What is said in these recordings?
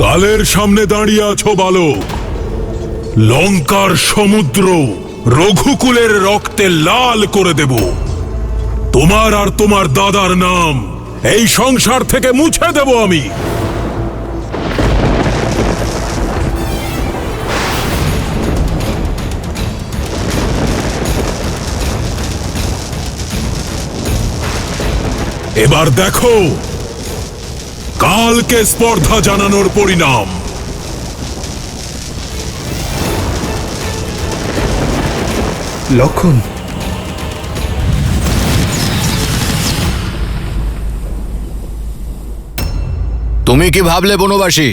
কালের সামনে দাঁড়িয়ে আছো বালক। লঙ্কার সমুদ্র রঘুকুলের রক্তে লাল করে দেব। তোমার আর তোমার দাদার নাম এই সংসার থেকে মুছে দেব আমি। এবার দেখো কালকে স্পর্ধা জানানোর পরিণাম। লক্ষণ, তুমি কি ভাবলে বনবাসী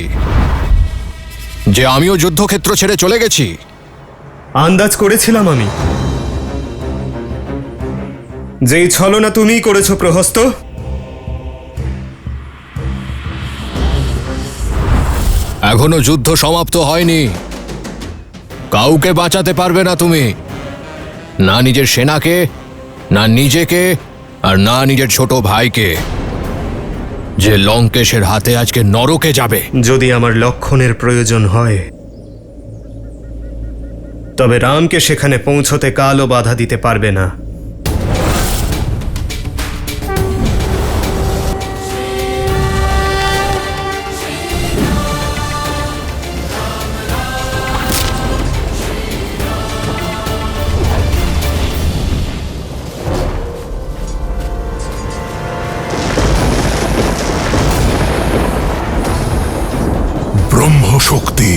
যে আমিও যুদ্ধক্ষেত্র ছেড়ে চলে গেছি? আন্দাজ করেছিলাম আমি। যেই ছলনা তুমিই করেছো প্রহস্ত। এখনো যুদ্ধ সমাপ্ত হয়নি। কাউকে বাঁচাতে পারবে না তুমি, না নিজের সেনাকে, না নিজেকে, আর না নিজের ছোট ভাইকে, যে লঙ্কেশের হাতে আজকে নরকে যাবে। যদি আমার লক্ষণের প্রয়োজন হয় তবে রামকে সেখানে পৌঁছতে কালও বাধা দিতে পারবে না। ব্রহ্মশক্তি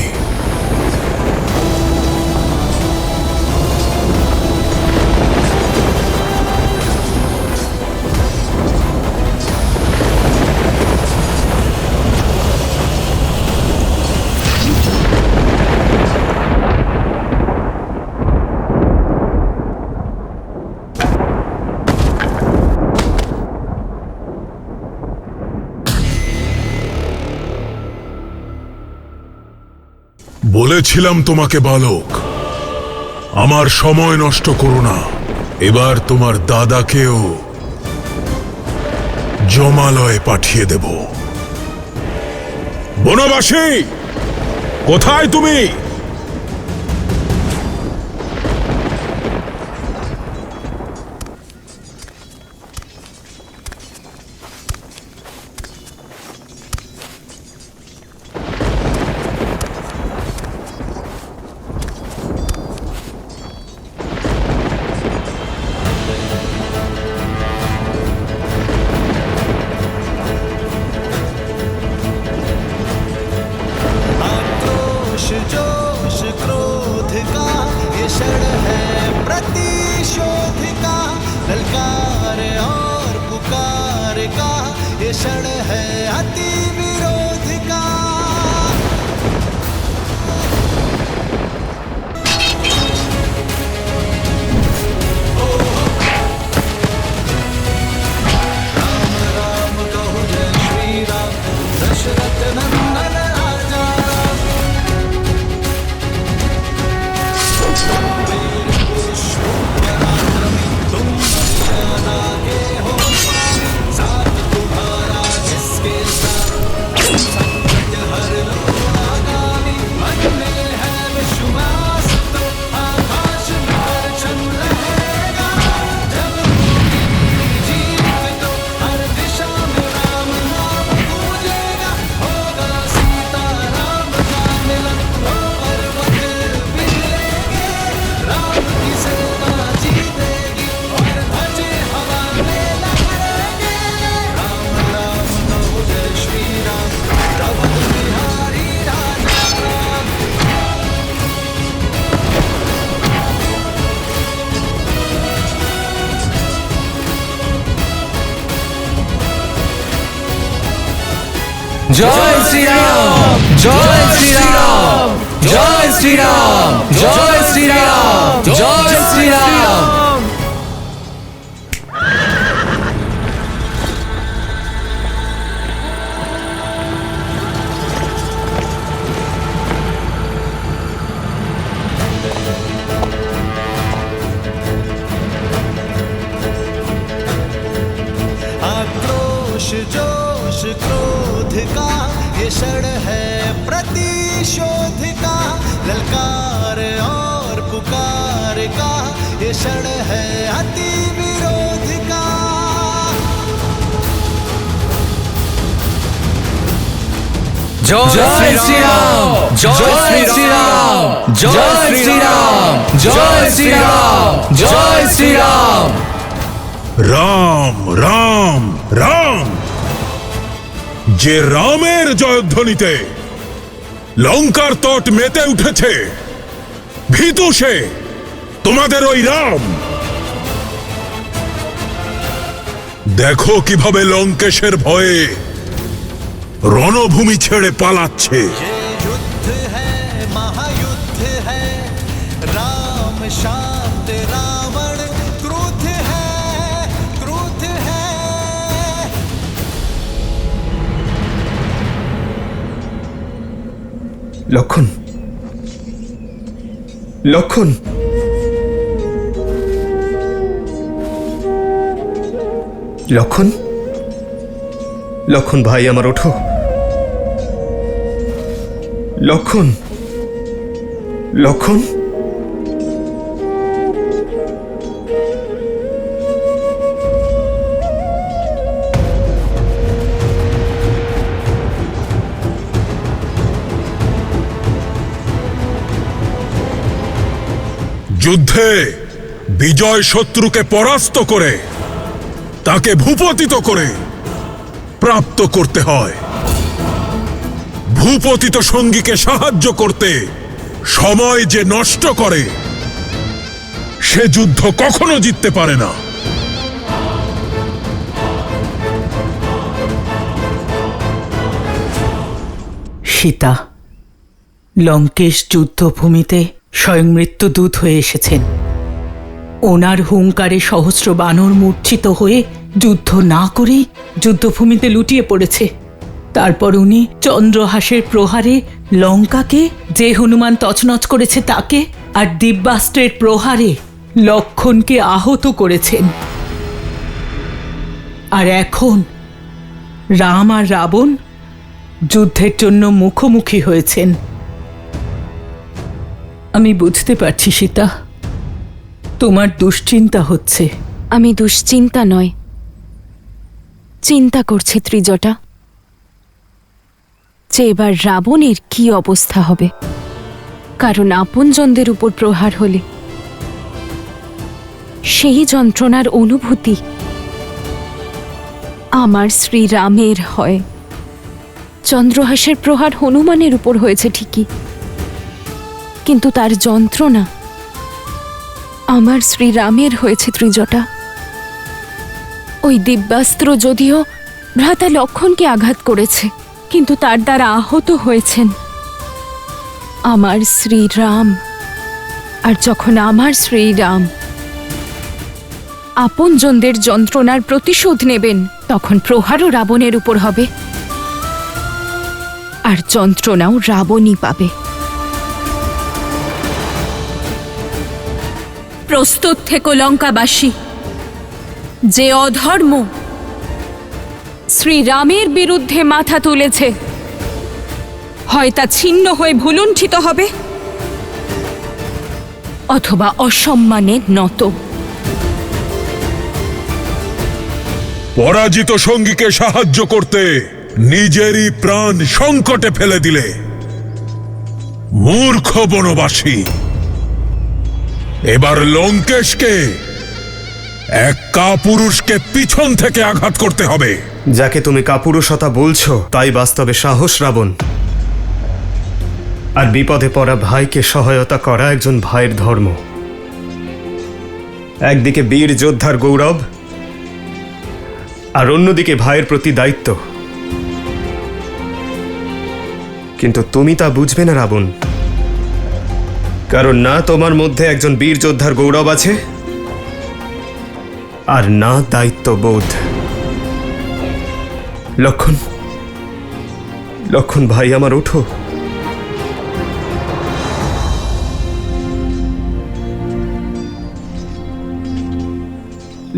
বলেছিলাম তোমাকে বালক, আমার সময় নষ্ট করো না। এবার তোমার দাদাকেও জমালয়ে পাঠিয়ে দেব। বনবাসী, কোথায় তুমি? जोश क्रोध का ये क्षण है प्रतिशोध का, ललकार और पुकार का ये क्षण है अति विरोध का। राम राम कहु जय श्री राम, दशरथ नंदन राजा। জয় শ্রীরাম, জয় শ্রীরাম, জয় শ্রীরাম, জয় শ্রীরাম, জয় শ্রীরাম। आक्रोश जोश क्रोध का ये क्षण है प्रतिशोध का ललकार और पुकार का ये क्षण है अति विरोध का। जय श्री राम, जय श्री राम, जय श्री राम, जय श्री राम, जय श्री राम। রাম রাম রাম, যে রামের জয়ধ্বনিতে লঙ্কার তট মেতে উঠেছে, ভীতু সে তোমাদের ওই রাম। দেখো কিভাবে লঙ্কেশের ভয়ে রণভূমি ছেড়ে পালাচ্ছে। ये युद्ध है महायुद्ध है, राम शांत रावण क्रुद्ध है, क्रुद्ध है। লক্ষণ, লক্ষণ, লক্ষণ, লক্ষণ ভাই আমার ওঠো। লক্ষণ, লক্ষণ, যুদ্ধে বিজয় শত্রুকে পরাস্ত করে তাকে ভূপতিত করে প্রাপ্ত করতে হয়। ভূপতিত সঙ্গীকে সাহায্য করতে সময় যে নষ্ট করে সে যুদ্ধ কখনো জিততে পারে না। সীতা, লঙ্কেশ যুদ্ধভূমিতে স্বয়ং মৃত্যুদূত হয়ে এসেছেন। ওনার হুঙ্কারে সহস্র বানর মূর্ছিত হয়ে যুদ্ধ না করেই যুদ্ধভূমিতে লুটিয়ে পড়েছে। তারপর উনি চন্দ্রহাসের প্রহারে লঙ্কাকে, যে হনুমান তছনছ করেছে তাকে, আর দিব্যাস্ত্রের প্রহারে লক্ষণকে আহত করেছেন। আর এখন রাম আর রাবণ যুদ্ধের জন্য মুখোমুখি হয়েছেন। আমি বুঝতে পারছি সীতা, তোমার দুশ্চিন্তা হচ্ছে। আমি দুশ্চিন্তা নয়, চিন্তা করছে ত্রিজটা, যে এবার রাবণের কি অবস্থা হবে। কারণ আপনজনদের উপর প্রহার হলে সেই যন্ত্রণার অনুভূতি আমার শ্রীরামের হয়। চন্দ্রহাসের প্রহার হনুমানের উপর হয়েছে ঠিকই, কিন্তু তার যন্ত্রণা আমার শ্রীরামের হয়েছে ত্রিজটা। ওই দিব্যাস্ত্র যদিও ভ্রাতা লক্ষণকে আঘাত করেছে, কিন্তু তার দ্বারা আহত হয়েছেন আমার শ্রীরাম। আর যখন আমার শ্রীরাম আপনজনদের যন্ত্রণার প্রতিশোধ নেবেন, তখন প্রহারও রাবণের উপর হবে, আর যন্ত্রণাও রাবণই পাবে। প্রস্তুত থেকো লঙ্কাবাসী, যে অধর্ম শ্রীরামের বিরুদ্ধে মাথা তুলেছে, হয় তা ছিন্ন হয়ে ভুলুণ্ঠিত হবে, অথবা অসম্মানে নত। পরাজিত সঙ্গীকে সাহায্য করতে নিজেরই প্রাণ সংকটে ফেলে দিলে, মূর্খ বনবাসী। এবার লঙ্কেশকে, এক কাপুরুষকে পিছন থেকে আঘাত করতে হবে। যাকে তুমি কাপুরুষতা বলছো তাই বাস্তবে সাহস রাবণ। আর বিপদে পড়া ভাইকে সহায়তা করা একজন ভাইয়ের ধর্ম। একদিকে বীর যোদ্ধার গৌরব, আর অন্যদিকে ভাইয়ের প্রতি দায়িত্ব। কিন্তু তুমি তা বুঝবে না রাবণ, কারণ না তোমার মধ্যে একজন বীর যোদ্ধার গৌরব আছে, আর না দায়িত্ববোধ। লক্ষণ, লক্ষণ ভাই আমার ওঠো।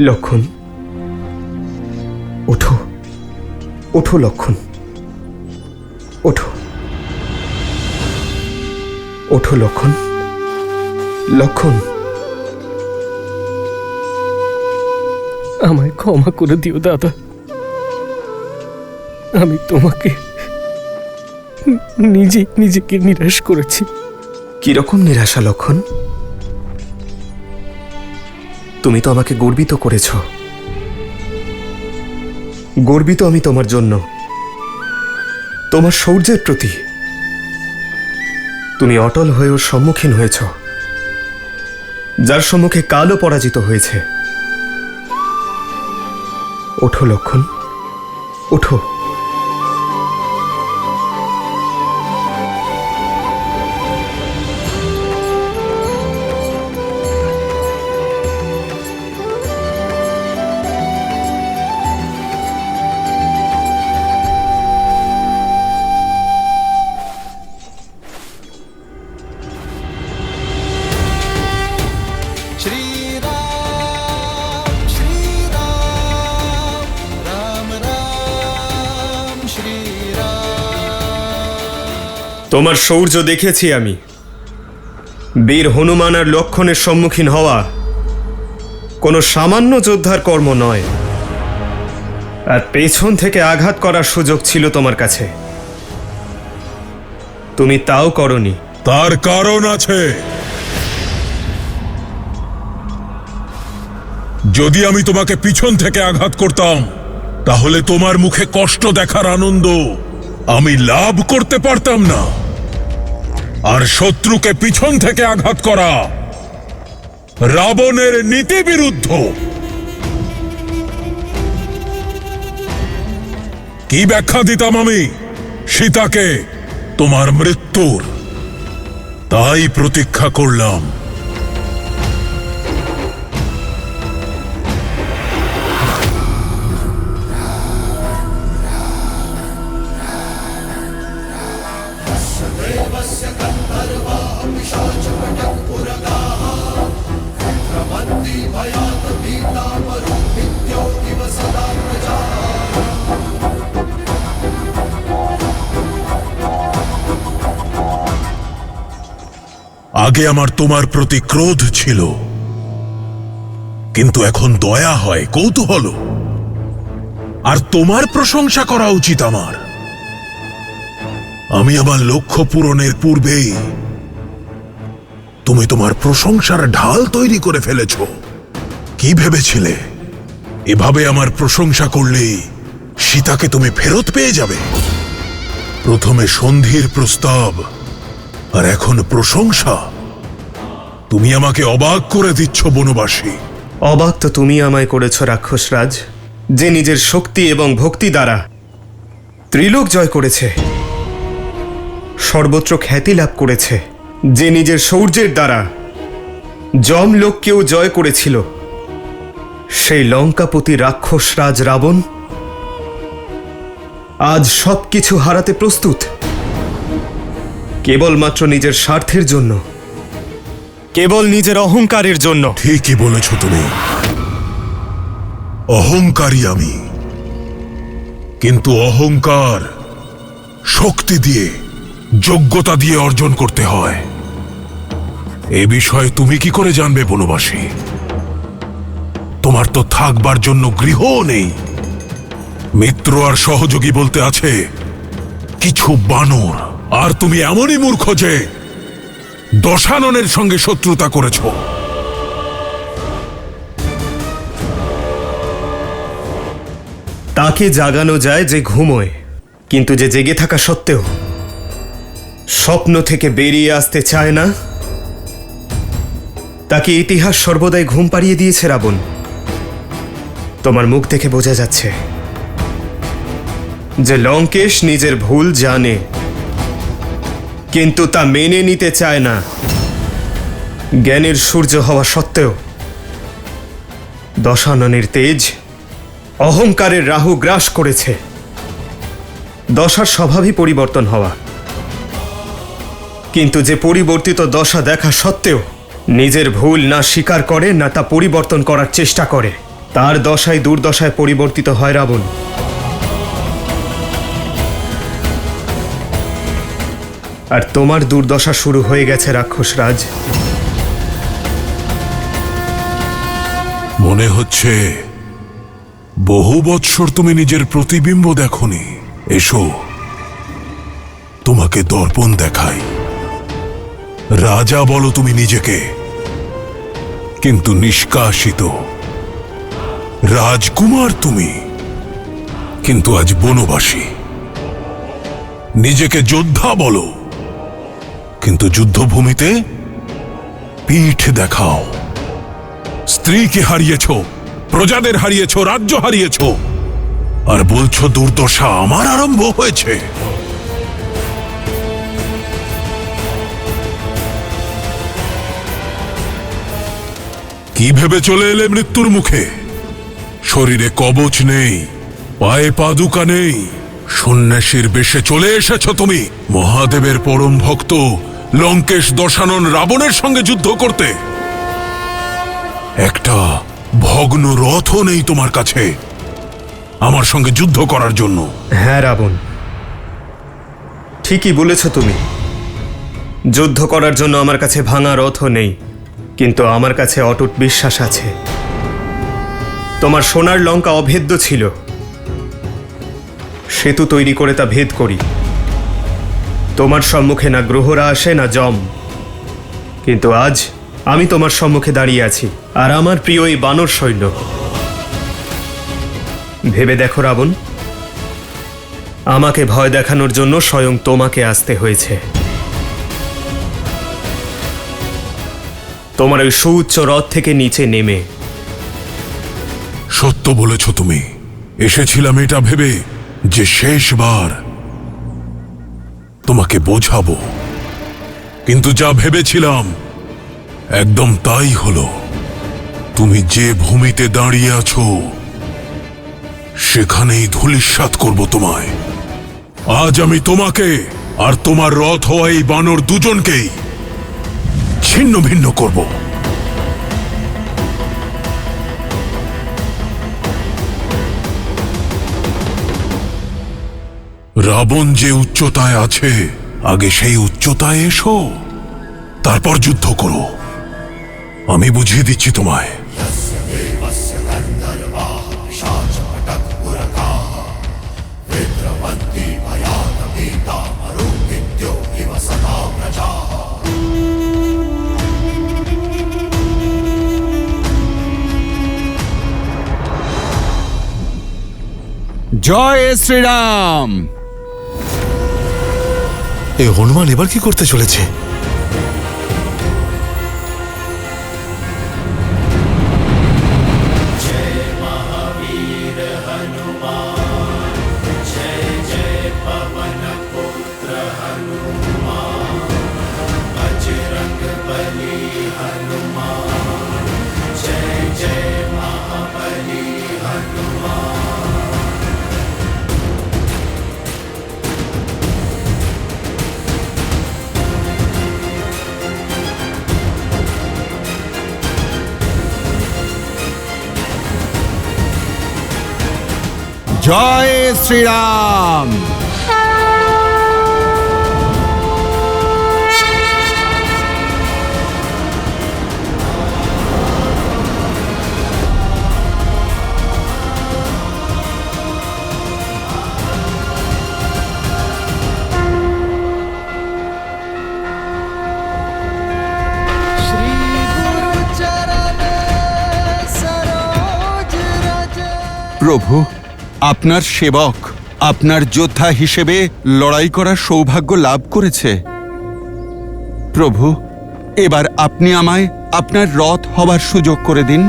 লক্ষণ, ওঠো, ওঠো লক্ষণ, ওঠো। ওঠো লক্ষণ, লক্ষণ। আমায় ক্ষমা করে দিও দাদা, আমি তোমাকে নিজেকে নিরাশ করেছি। কিরকম নিরাশা লক্ষণ? তুমি তো আমাকে গর্বিত করেছ। গর্বিত আমি তোমার জন্য, তোমার শৌর্যের প্রতি। তুমি অটল হয়ে ওর সম্মুখীন হয়েছ, যার সম্মুখে কালও পরাজিত হয়েছে। ওঠো লক্ষণ, ওঠো। श्री राम राम राम श्री राम। তোমার শৌর্য দেখেছি আমি। বীর হনুমান আর লক্ষণের সম্মুখীন হওয়া কোনো সামান্য যোদ্ধার কর্ম নয়। আর পেছন থেকে আঘাত করার সুযোগ ছিল তোমার কাছে, তুমি তাও করনি। তার কারণ আছে। যদি আমি তোমাকে পিছন থেকে আঘাত করতাম, তাহলে তোমার মুখে কষ্ট দেখার আনন্দ আমি লাভ করতে পারতাম না। আর শত্রুকে পিছন থেকে আঘাত করা রাবণের নীতি বিরুদ্ধ। কি ব্যাখ্যা দিতাম আমি সীতাকে তোমার মৃত্যুর? তাই প্রতীক্ষা করলাম। আগে আমার তোমার প্রতি ক্রোধ ছিল, কিন্তু এখন দয়া হয়, কৌতূহল। আর তোমার প্রশংসা করা উচিত আমার। আমি আমার লক্ষ্য পূরণের পূর্বেই তুমি তোমার প্রশংসার ঢাল তৈরি করে ফেলেছ। কি ভেবেছিলে এভাবে আমার প্রশংসা করলেই সীতাকে তুমি ফেরত পেয়ে যাবে? প্রথমে সন্ধির প্রস্তাব, আর এখন প্রশংসা। তুমি আমাকে অবাক করে দিচ্ছ বনবাসী। অবাক তো তুমি আমায় করেছ রাক্ষসরাজ, যে নিজের শক্তি এবং ভক্তি দ্বারা ত্রিলোক জয় করেছে, সর্বত্র খ্যাতি লাভ করেছে, যে নিজের শৌর্যের দ্বারা যমলোককেও জয় করেছিল। সেই লঙ্কাপতি রাক্ষসরাজ রাবণ আজ সবকিছু হারাতে প্রস্তুত, কেবলমাত্র নিজের স্বার্থের জন্য, কেবল নিজের অহংকারের জন্য। ঠিকই বলেছ তুমি। অহংকারী আমি, কিন্তু অহংকার শক্তি দিয়ে, যোগ্যতা দিয়ে অর্জন করতে হয়। এ বিষয়ে তুমি কি করে জানবে বনবাসী? তোমার তো থাকবার জন্য গৃহও নেই। মিত্র আর সহযোগী বলতে আছে কিছু বানর। আর তুমি এমনই মূর্খ যে দশাননের সঙ্গে শত্রুতা করেছ। তাকে জাগানো যায় যে ঘুমোয়, কিন্তু যে জেগে থাকা সত্ত্বেও স্বপ্ন থেকে বেরিয়ে আসতে চায় না, তাকে ইতিহাস সর্বদাই ঘুম পাড়িয়ে দিয়েছে রাবণ। তোমার মুখ দেখে বোঝা যাচ্ছে যে লঙ্কেশ নিজের ভুল জানে, কিন্তু তা মেনে নিতে চায় না। জ্ঞানের সূর্য হওয়া সত্ত্বেও দশাননের তেজ অহংকারের রাহু গ্রাস করেছে। দশার স্বভাবই পরিবর্তন হওয়া, কিন্তু যে পরিবর্তিত দশা দেখা সত্ত্বেও নিজের ভুল না স্বীকার করে, না তা পরিবর্তন করার চেষ্টা করে, তার দশায় দুর্দশায় পরিবর্তিত হয় রাবণ। আর তোমার দুর্দশা শুরু হয়ে গেছে রাক্ষসরাজ। মনে হচ্ছে বহু বৎসর তুমি নিজের প্রতিবিম্ব দেখোনি। এসো তোমাকে দর্পণ দেখাই। রাজা বলো তুমি নিজেকে, কিন্তু নিষ্কাশিত। রাজকুমার তুমি, কিন্তু আজ বনবাসী। নিজেকে যোদ্ধা বলো, কিন্তু যুদ্ধভূমিতে পিঠ দেখাও। স্ত্রীকে হারিয়েছ, প্রজাদের হারিয়েছ, রাজ্য হারিয়েছ, আর বলছো দুর্দশা আমার আরম্ভ হয়েছে। কি ভেবে চলে এলে মৃত্যুর মুখে? শরীরে কবচ নেই, পায়ে পাদুকা নেই, সন্ন্যাসীর বেশে চলে এসেছ তুমি মহাদেবের পরম ভক্ত লঙ্কেশ দশানন রাবণের সঙ্গে যুদ্ধ করতে। একটা ভগ্ন রথও নেই তোমার কাছে আমার সঙ্গে যুদ্ধ করার জন্য। হ্যাঁ রাবণ, ঠিকই বলেছ তুমি। যুদ্ধ করার জন্য আমার কাছে ভাঙা রথও নেই, কিন্তু আমার কাছে অটুট বিশ্বাস আছে। তোমার সোনার লঙ্কা অভেদ্য ছিল, সেতু তৈরি করে তা ভেদ করি। তোমার সম্মুখে না গ্রহরা আসে না যম, কিন্তু আজ আমি তোমার সম্মুখে দাঁড়িয়ে আছি, আর আমার প্রিয় এই বানর সৈন্য। ভেবে দেখো রাবণ, আমাকে ভয় দেখানোর জন্য স্বয়ং তোমাকে আসতে হয়েছে। তোমার ওই সুউচ্চ রথ থেকে নিচে নেমে। সত্য বলেছ তুমি। এসেছিলাম এটা ভেবে যে শেষবার তোমাকে বোঝাবো, কিন্তু যা ভেবেছিলাম একদম তাই হলো। তুমি যে ভূমিতে দাঁড়িয়ে আছো সেখানেই ধূলিসাৎ করব তোমায়। আজ আমি তোমাকে আর তোমার রথ হওয়া এই বানর দুজনকেই ছিন্ন ভিন্ন করব। রাবণ যে উচ্চতায় আছে, আগে সেই উচ্চতায় এসো, তারপর যুদ্ধ করো। আমি বুঝিয়ে দিচ্ছি তোমায়। জয় শ্রীরাম। এ হনুমান এবার কি করতে চলেছে? জয় শ্রীরাম। প্রভু, আপনার সেবক আপনার যোদ্ধা হিসেবে লড়াই করার সৌভাগ্য লাভ করেছে। প্রভু, এবার আপনি আমায় আপনার রথ হবার সুযোগ করে দিন।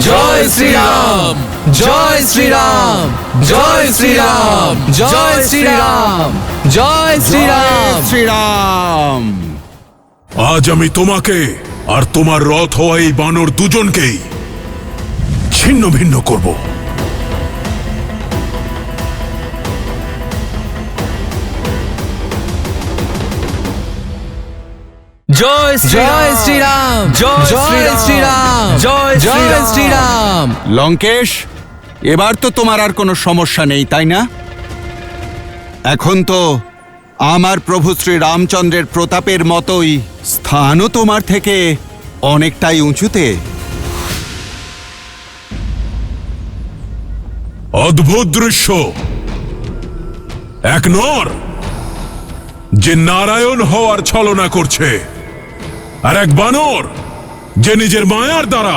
জয় শ্রীরাম, জয় শ্রীরাম, জয় শ্রীরাম, জয় শ্রীরাম, জয় শ্রীরাম, শ্রীরাম। আজ আমি তোমাকে আর তোমার রথ হওয়া এই বানর দুজনকেই ছিন্ন ভিন্ন করব। জয় শ্রীরাম জয় শ্রীরাম জয় শ্রীরাম। লঙ্কেশ, এবার তো তোমার আর কোনো সমস্যা নেই, তাই না? এখন তো আমার প্রভু শ্রী রামচন্দ্রের প্রতাপের মতোই স্থানও তোমার থেকে অনেকটাই উঁচুতে। অদ্ভুত দৃশ্য। এক নর যে নারায়ণ হওয়ার ছলনা করছে, আর এক বানর যে নিজের মায়ার দ্বারা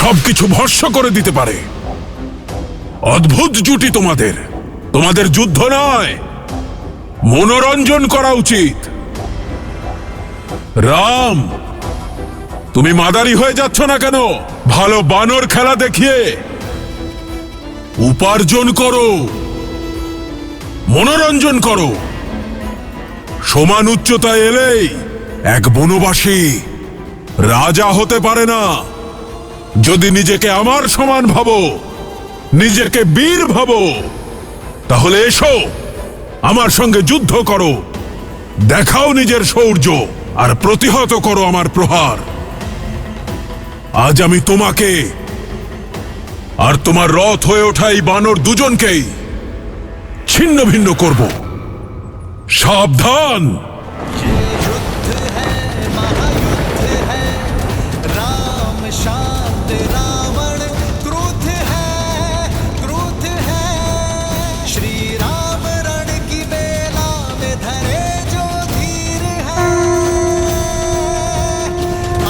সবকিছু ভস্ম করে দিতে পারে। অদ্ভুত জুটি তোমাদের। তোমাদের যুদ্ধ নয়, মনোরঞ্জন করা উচিত। রাম, তুমি মাদারি হয়ে যাচ্ছ না কেন? ভালো বানর খেলা দেখিয়ে উপার্জন করো, মনোরঞ্জন করো। সমান উচ্চতায় এলেই এক বনবাসী রাজা হতে পারে না। যদি নিজেকে আমার সমান ভাবো, নিজেকে বীর ভাবো, তাহলে এসো আমার সঙ্গে যুদ্ধ করো। দেখাও নিজের শৌর্য আর প্রতিহত করো আমার প্রহার। আজ আমি তোমাকে আর তোমার রথ হয়ে ওঠা এই বানর দুজনকেই ছিন্ন ভিন্ন করব। সাবধান। ये युद्ध है, महायुद्ध है, राम शांत रावण क्रुद्ध है, श्री राम रण की बेला में धरे जो धीर है,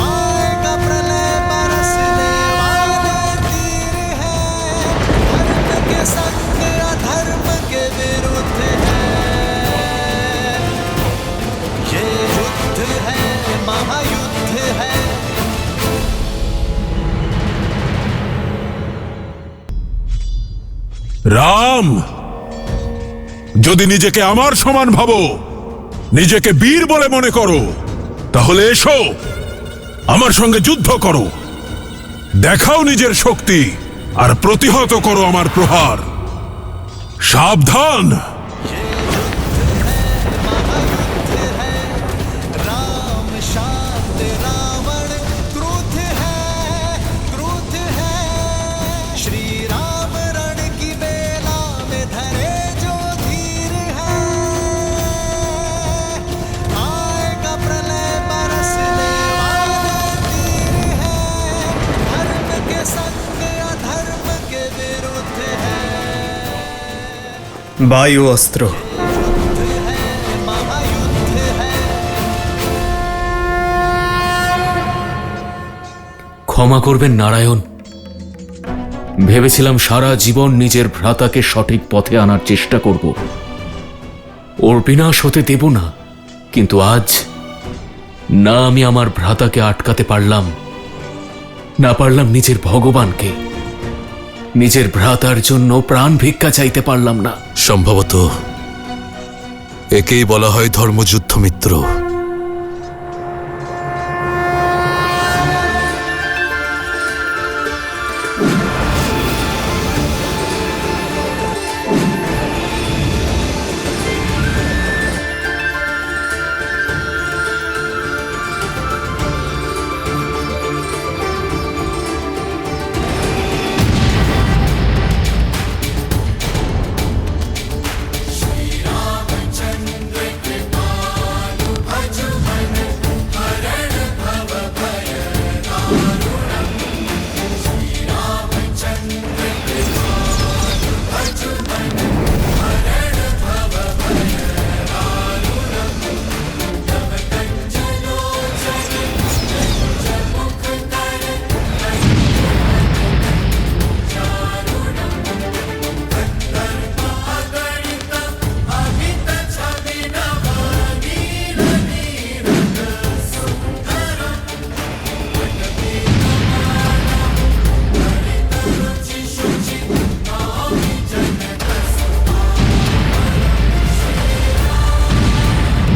आएगा प्रलय बरसने वाले तीर है, धर्म के संग अधर्म के विरुद्ध है। ये युद्ध है, महायुद्ध है। রাম, যদি নিজেকে আমার সমান ভাবো, নিজেকে বীর বলে মনে করো, তাহলে এসো আমার সঙ্গে যুদ্ধ করো। দেখাও নিজের শক্তি আর প্রতিহত করো আমার প্রহার। সাবধান। राम शांत रावण क्रुद्ध है, श्री राम रण की बेला में धरे जो धीर है, आएगा प्रलय बरसने वाले तीर है, धर्म के संग अधर्म के विरुद्ध है। বায়ু অস্ত্র। महायुद्ध है। ক্ষমা করবেন নারায়ণ, ভেবেছিলাম সারা জীবন নিজের ভ্রাতাকে সঠিক পথে আনার চেষ্টা করব, ওর বিনাশ হতে দেব না। কিন্তু আজ না আমি আমার ভ্রাতাকে আটকাতে পারলাম, না পারলাম নিজের ভগবানকে, নিজের ভ্রাতার জন্য প্রাণ ভিক্ষা চাইতে পারলাম না। সম্ভবত একেই বলা হয় ধর্মযুদ্ধ মিত্র।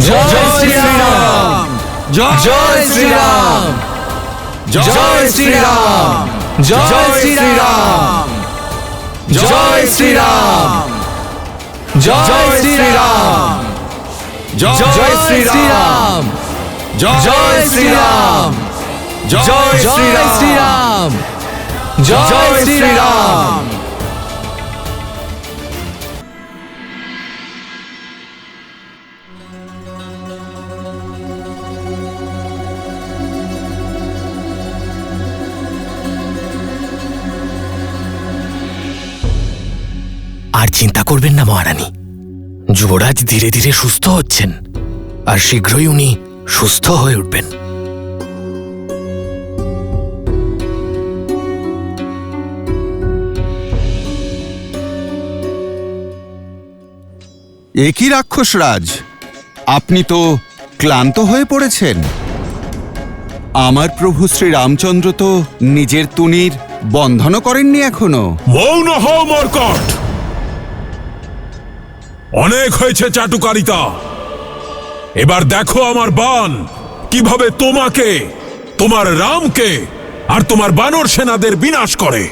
জয় শ্রীরাম জয় শ্রীরাম জয় শ্রীরাম জয় শ্রীরাম জয় শ্রীরাম জয় শ্রীরাম জয় শ্রীরাম জয় শ্রীরাম, জয় শ্রীরাম, জয় শ্রীরাম। আর চিন্তা করবেন না মহারানী, যুবরাজ ধীরে ধীরে সুস্থ হচ্ছেন, আর শীঘ্রই উনি সুস্থ হয়ে উঠবেন। একই রাক্ষসরাজ, আপনি তো ক্লান্ত হয়ে পড়েছেন। আমার প্রভু শ্রী রামচন্দ্র তো নিজের তুনির বন্ধনও করেননি এখনো। মৌন হও মর্কট, অনেক হয়েছে চাটুকারিতা। এবার দেখো আমার বাণ কিভাবে তোমাকে, তোমার রামকে আর তোমার বানর সেনাদের বিনাশ করে।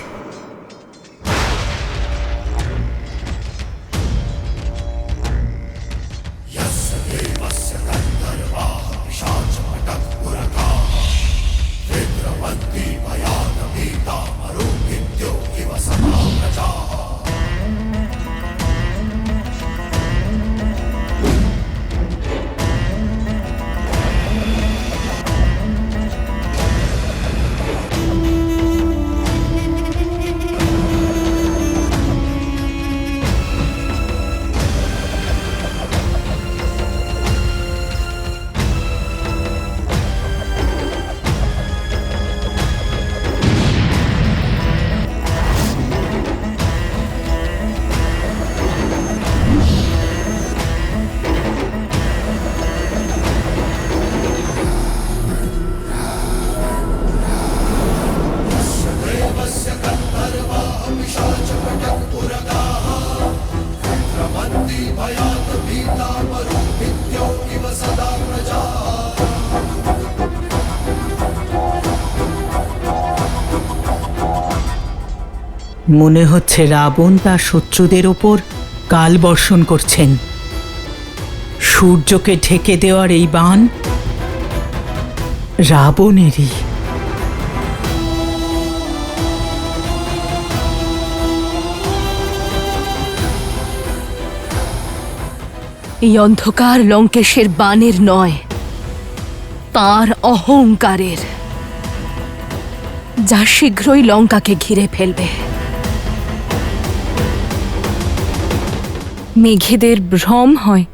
মনে হচ্ছে রাবণ তার শত্রুদের ওপর কাল বর্ষণ করছেন। সূর্যকে ঢেকে দেওয়ার এই বাণ রাবণেরই। এই অন্ধকার লঙ্কেশের বাণের নয়, তার অহংকারের, যা শীঘ্রই লঙ্কাকে ঘিরে ফেলবে। মেঘেদের ভ্রম হয়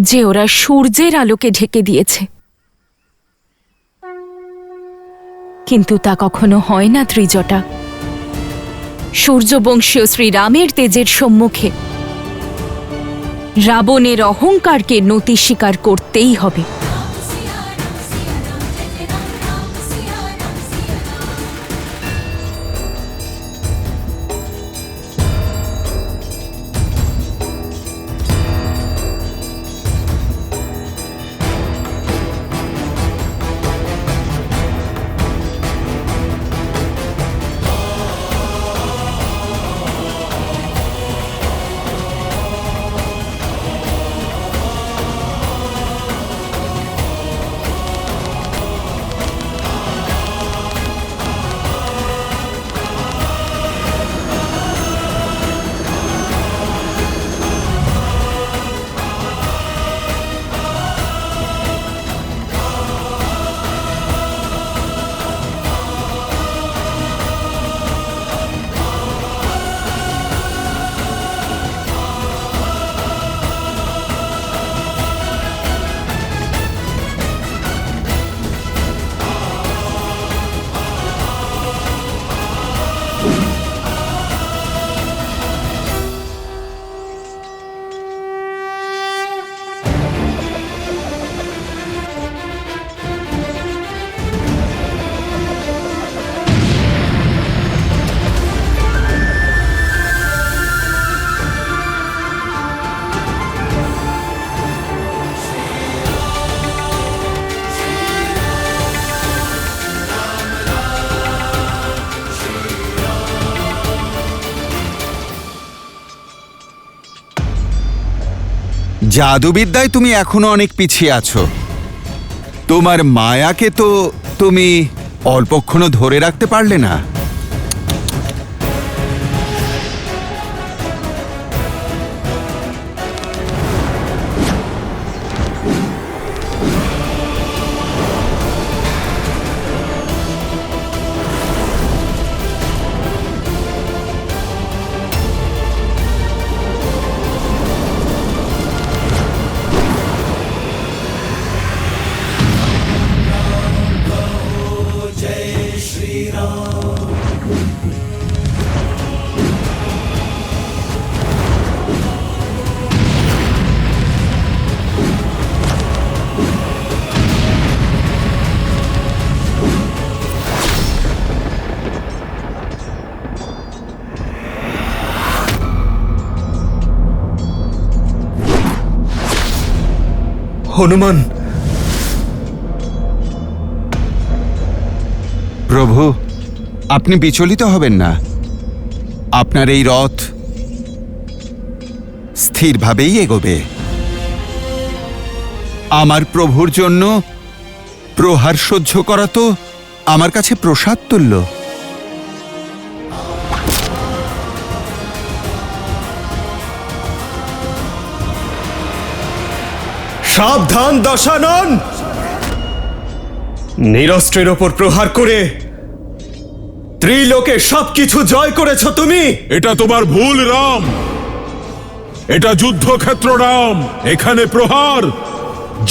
যে ওরা সূর্যের আলোকে ঢেকে দিয়েছে, কিন্তু তা কখনো হয় না ত্রিজটা। সূর্যবংশীয় শ্রীরামের তেজের সম্মুখে রাবণের অহংকারকে নতি স্বীকার করতেই হবে। জাদুবিদ্যায় তুমি এখনো অনেক পিছিয়ে আছো। তোমার মায়াকে তো তুমি অল্পক্ষণও ধরে রাখতে পারলে না। হনুমান, প্রভু, আপনি বিচলিত হবেন না। আপনার এই রথ স্থিরভাবেই এগোবে। আমার প্রভুর জন্য প্রহার সহ্য করা তো আমার কাছে প্রসাদ তুল্য। সাবধান দশানন! নিরস্ত্রের ওপর প্রহার করে ত্রিলোকে সবকিছু জয় করেছ তুমি। এটা তোমার ভুল রাম, এটা যুদ্ধক্ষেত্র রাম। এখানে প্রহার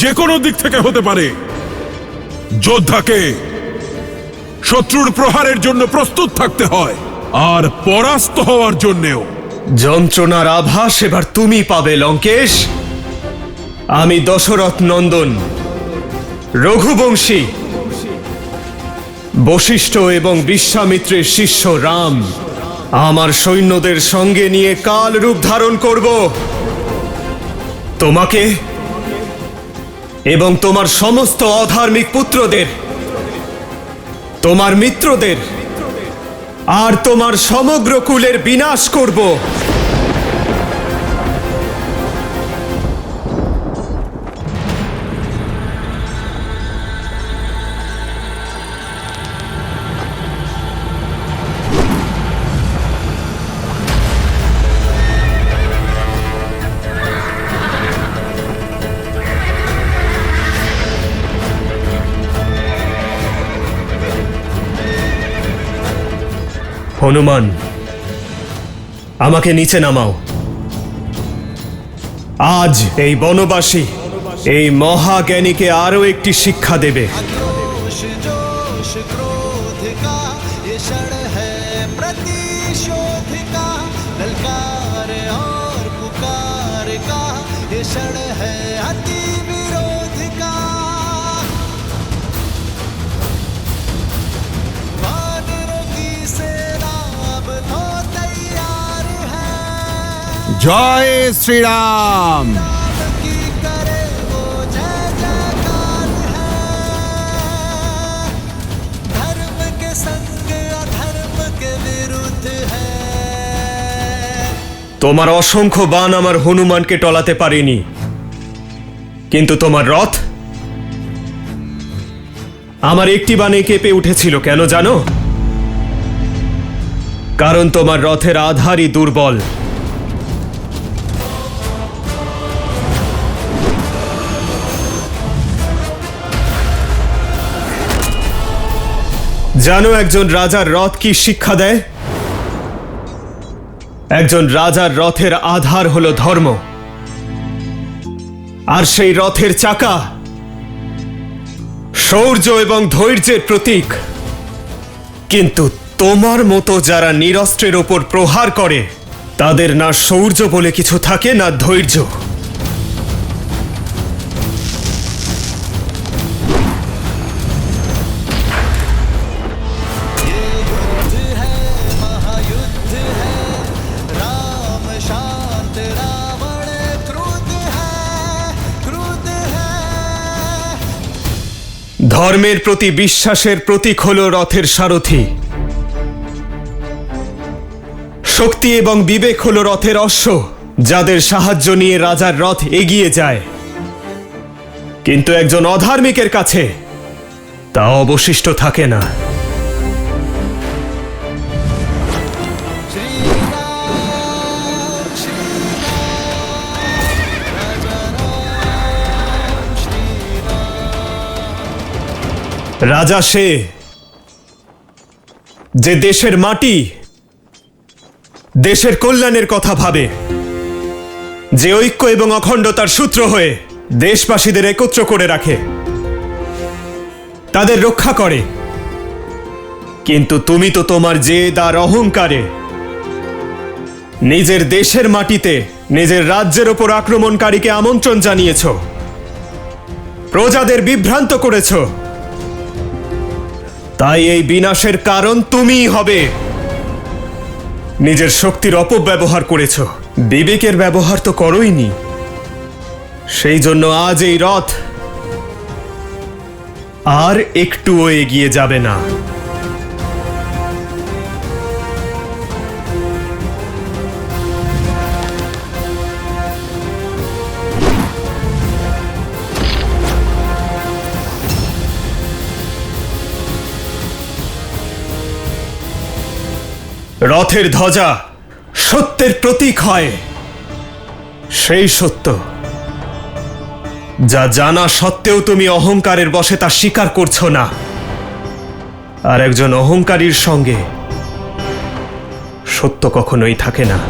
যে কোনো দিক থেকে হতে পারে। যোদ্ধাকে শত্রুর প্রহারের জন্য প্রস্তুত থাকতে হয়, আর পরাস্ত হওয়ার জন্যেও। যন্ত্রণার আভাস এবার তুমি পাবে লঙ্কেশ। আমি দশরথ নন্দন, রঘুবংশী, বশিষ্ঠ এবং বিশ্বামিত্রের শিষ্য রাম আমার সৈন্যদের সঙ্গে নিয়ে কাল রূপ ধারণ করব। তোমাকে এবং তোমার সমস্ত অধার্মিক পুত্রদের, তোমার মিত্রদের আর তোমার সমগ্র কুলের বিনাশ করব। হনুমান, আমাকে নিচে নামাও। আজ এই বনবাসী এই মহাজ্ঞানীকে আরো একটি শিক্ষা দেবে। जोश जोश क्रोध का ये क्षण है प्रतिशोध का, ललकार और पुकार का ये क्षण है अति विरोध का। वानरों की सेना अब तो तैयार है, জয় শ্রীরাম। की करे वो जय जयकार है। धर्म के संग अधर्म के विरुद्ध है। তোমার অসংখ্য বাণ আমার হনুমানকে টলাতে পারেনি, কিন্তু তোমার রথ আমার একটি বাণে কেঁপে উঠেছিল। কেন জানো? কারণ তোমার রথের আধারই দুর্বল। জানো একজন রাজার রথ কি শিক্ষা দেয়? একজন রাজার রথের আধার হলো ধর্ম, আর সেই রথের চাকা শৌর্য এবং ধৈর্যের প্রতীক। কিন্তু তোমার মতো যারা নিরস্ত্রের ওপর প্রহার করে, তাদের না শৌর্য বলে কিছু থাকে, না ধৈর্য। युद्ध है महायुद्ध है, राम शांत रावण क्रुद्ध है। ধর্মের প্রতি বিশ্বাসের প্রতীক হল রথের সারথি। শক্তি এবং বিবেক হল রথের অশ্ব, যাদের সাহায্য নিয়ে রাজার রথ এগিয়ে যায়। কিন্তু একজন অধার্মিকের কাছে তা অবশিষ্ট থাকে না। রাজা সে যে দেশের মাটি, দেশের কল্যাণের কথা ভাবে, যে ঐক্য এবং অখণ্ডতার সূত্র হয়ে দেশবাসীদের একত্র করে রাখে, তাদের রক্ষা করে। কিন্তু তুমি তো তোমার জেদ আর অহংকারে নিজের দেশের মাটিতে নিজের রাজ্যের ওপর আক্রমণকারীকে আমন্ত্রণ জানিয়েছ, প্রজাদের বিভ্রান্ত করেছ। তাই এই বিনাশের কারণ তুমিই হবে। নিজের শক্তির অপব্যবহার করেছ, বিবেকের ব্যবহার তো করোইনি। সেই জন্য আজ এই রথ আর একটুও এগিয়ে যাবে না। রথের ধ্বজা সত্যের প্রতীক হয়, সেই সত্য যা জানা সত্ত্বেও তুমি অহংকারের বশে তা স্বীকার করছো না। আর একজন অহংকারীর সঙ্গে সত্য কখনোই থাকে না।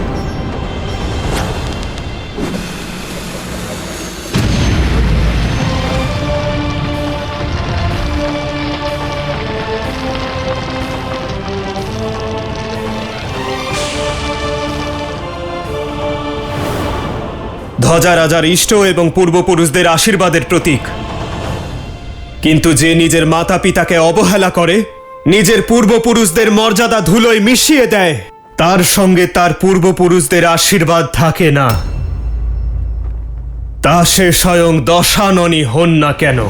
ধ্বজা রাজার ইষ্ট এবং পূর্বপুরুষদের আশীর্বাদের প্রতীক, কিন্তু যে নিজের মাতা পিতাকে অবহেলা করে, নিজের পূর্বপুরুষদের মর্যাদা ধুলোয় মিশিয়ে দেয়, তার সঙ্গে তার পূর্বপুরুষদের আশীর্বাদ থাকে না। তা সে স্বয়ং দশাননই হন না কেন।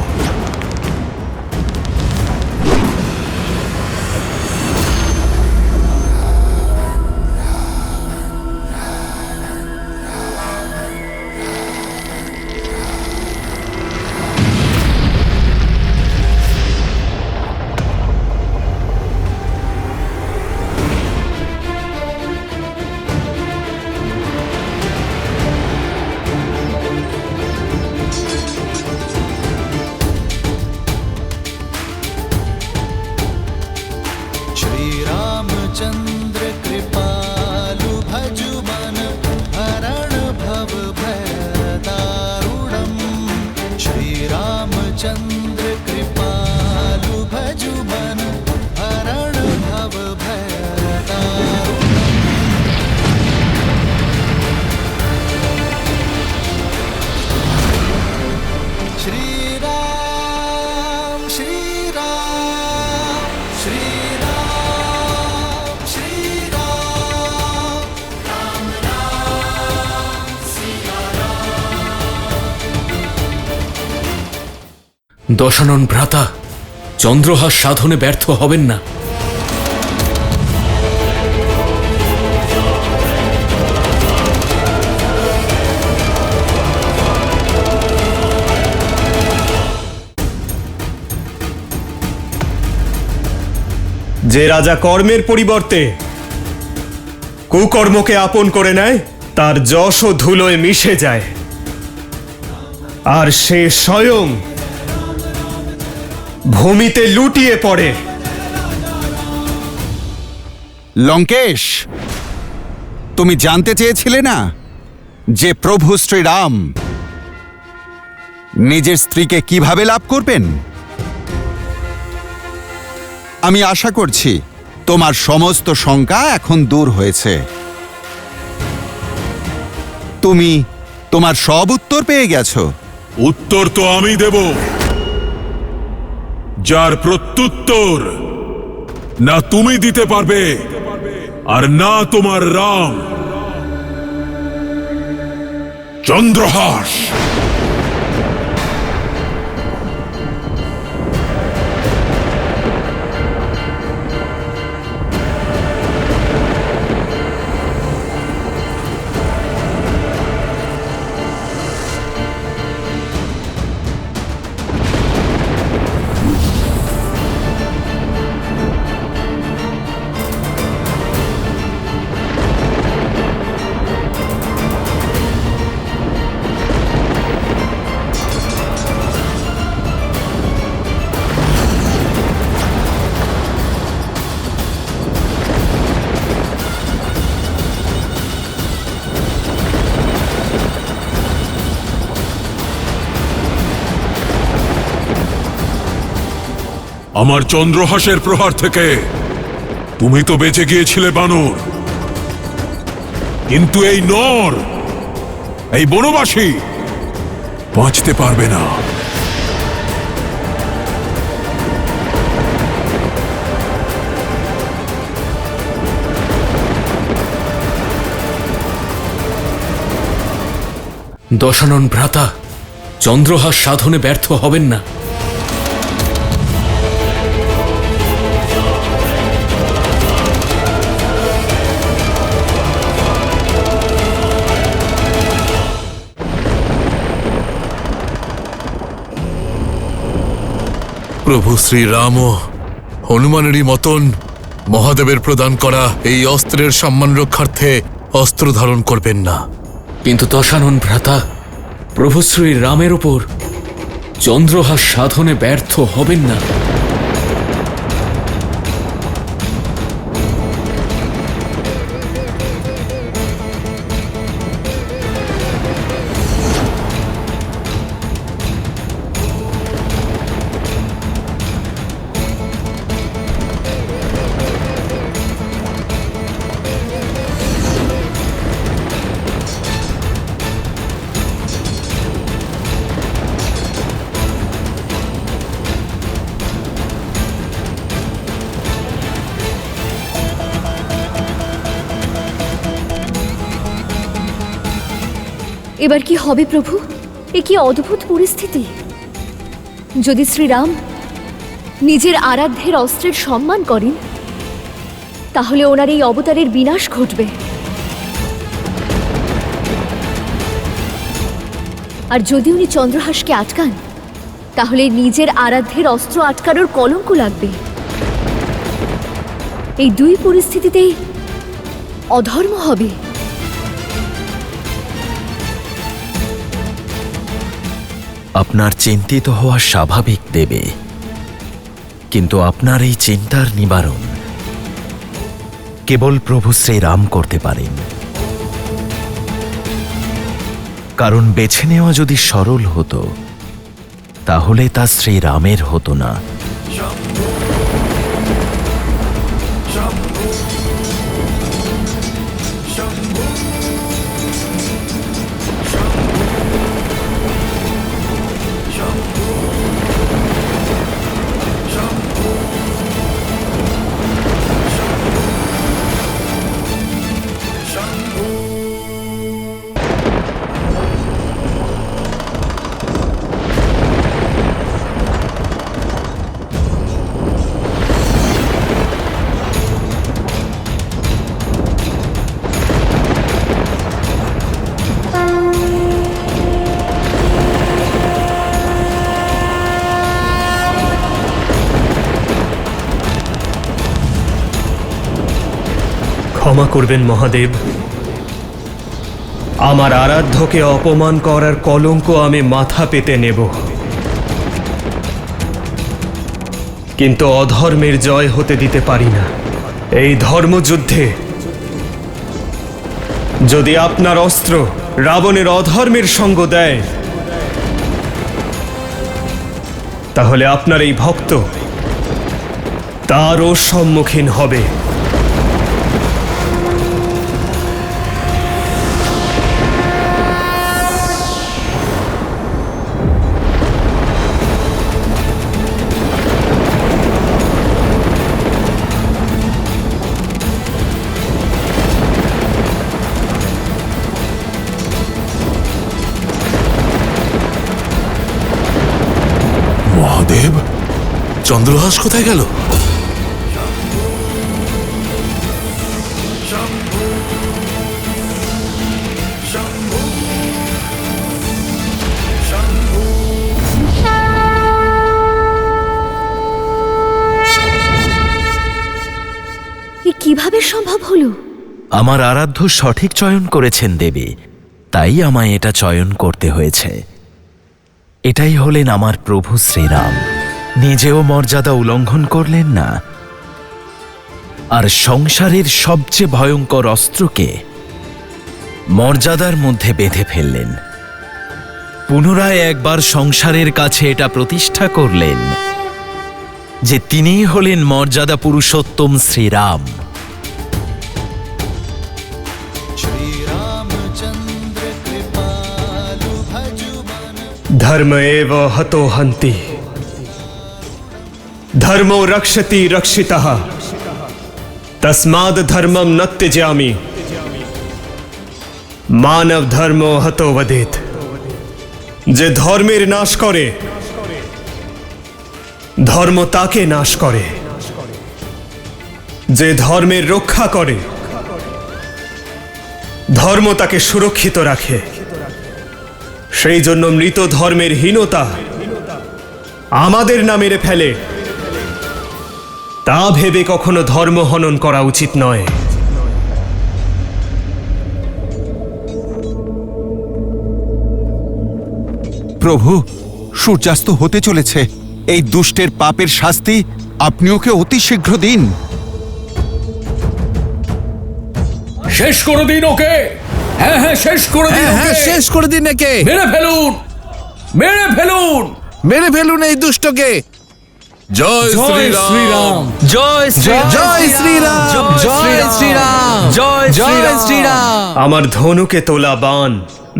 चंद्र कृपालु भजु मन हरण भव भय दारुणम। श्री रामचंद्र कृपालु भजु मन हरण भव भय दारुणम। श्री राम श्री राम श्री দশানন ভ্রাতা চন্দ্রহাস সাধনে ব্যর্থ হবেন না। যে রাজা কর্মের পরিবর্তে কুকর্মকে আপন করে নেয়, তার যশ ও ধুলোয় মিশে যায়, আর সে স্বয়ং ভূমিতে লুটিয়ে পড়ে। লঙ্কেশ, তুমি জানতে চেয়েছিলে না যে প্রভু শ্রীরাম নিজের স্ত্রীকে কিভাবে লাভ করবেন? আমি আশা করছি তোমার সমস্ত শঙ্কা এখন দূর হয়েছে। তুমি তোমার সব উত্তর পেয়ে গেছো। উত্তর তো আমি দেব, যার প্রত্যুত্তর না তুমি দিতে পারবে আর না তোমার রাম। চন্দ্রহাস, আমার চন্দ্রহাসের প্রহার থেকে তুমি তো বেঁচে গিয়েছিলে বানর, কিন্তু এই নর, এই বনবাসী বাঁচতে পারবে না। দশানন ভ্রাতা চন্দ্রহাস সাধনে ব্যর্থ হবেন না। প্রভু শ্রীরাম ও হনুমানেরই মতন মহাদেবের প্রদান করা এই অস্ত্রের সম্মান রক্ষার্থে অস্ত্র ধারণ করবেন না। কিন্তু দশানন ভ্রাতা প্রভু শ্রী রামের উপর চন্দ্রহাস সাধনে ব্যর্থ হবেন না। এবার কি হবে প্রভু? এ কি অদ্ভুত পরিস্থিতি! যদি শ্রীরাম নিজের আরাধ্যের অস্ত্রের সম্মান করেন, তাহলে ওনার এই অবতারের বিনাশ ঘটবে। আর যদি উনি চন্দ্রহাসকে আটকান, তাহলে নিজের আরাধ্যের অস্ত্র আটকানোর কলঙ্ক লাগবে। এই দুই পরিস্থিতিতেই অধর্ম হবে। আপনার চিন্তিত হওয়া স্বাভাবিক দেবে, কিন্তু আপনার এই চিন্তার নিবারণ কেবল প্রভু শ্রীরাম করতে পারেন। কারণ বেছে নেওয়া যদি সরল হতো, তাহলে তা শ্রীরামের হতো না। ক্ষমা করবেন মহাদেব, আমার আরাধ্যকে অপমান করার কলঙ্ক আমি মাথা পেতে নেব, কিন্তু অধর্মের জয় হতে দিতে পারি না। এই ধর্মযুদ্ধে যদি আপনার অস্ত্র রাবণের অধর্মের সঙ্গ দেয়, তাহলে আপনার এই ভক্ত তারও সম্মুখীন হবে। মহাদেব, চন্দ্রহাস কোথায় গেল? এ কিভাবে সম্ভব হলো? আমার আরাধ্য সঠিক চয়ন করেছেন দেবী, তাই আমায় এটা চয়ন করতে হয়েছে। এটাই হলেন আমার প্রভু শ্রীরাম। নিজেও মর্যাদা উল্লঙ্ঘন করলেন না, আর সংসারের সবচেয়ে ভয়ঙ্কর অস্ত্রকে মর্যাদার মধ্যে বেঁধে ফেললেন। পুনরায় একবার সংসারের কাছে এটা প্রতিষ্ঠা করলেন যে তিনিই হলেন মর্যাদা পুরুষোত্তম শ্রীরাম। श्री रामचंद्र कृपालु भजुमन धर्म एव हतो हन्ति, धर्मो रक्षति रक्षितः, तस्माद् धर्मं न त्यजामि, मानव धर्मो हतो वदेत। যে ধর্মের নাশ করে ধর্ম তাকে নাশ করে, যে ধর্মের রক্ষা করে ধর্ম তাকে সুরক্ষিত রাখে। সেই জন্য মৃত ধর্মের হীনতা আমাদের না মেরে ফেলে তা ভেবে কখনো ধর্ম হনন করা উচিত নয়। প্রভু, সূর্যাস্ত হতে চলেছে। এই দুষ্টের পাপের শাস্তি আপনি ওকে অতি শীঘ্র দিন। শেষ করে দিন ওকে। হ্যাঁ হ্যাঁ, শেষ করে দিন ওকে। শেষ করে দিন একে, মেরে ফেলুন, মেরে ফেলুন। মেরে ফেলুন এই দুষ্টকে। জয় শ্রীরাম, জয় শ্রীরাম, জয় শ্রীরাম, জয় শ্রীরাম, জয় শ্রীরাম। আমার ধনুকে তোলা বাণ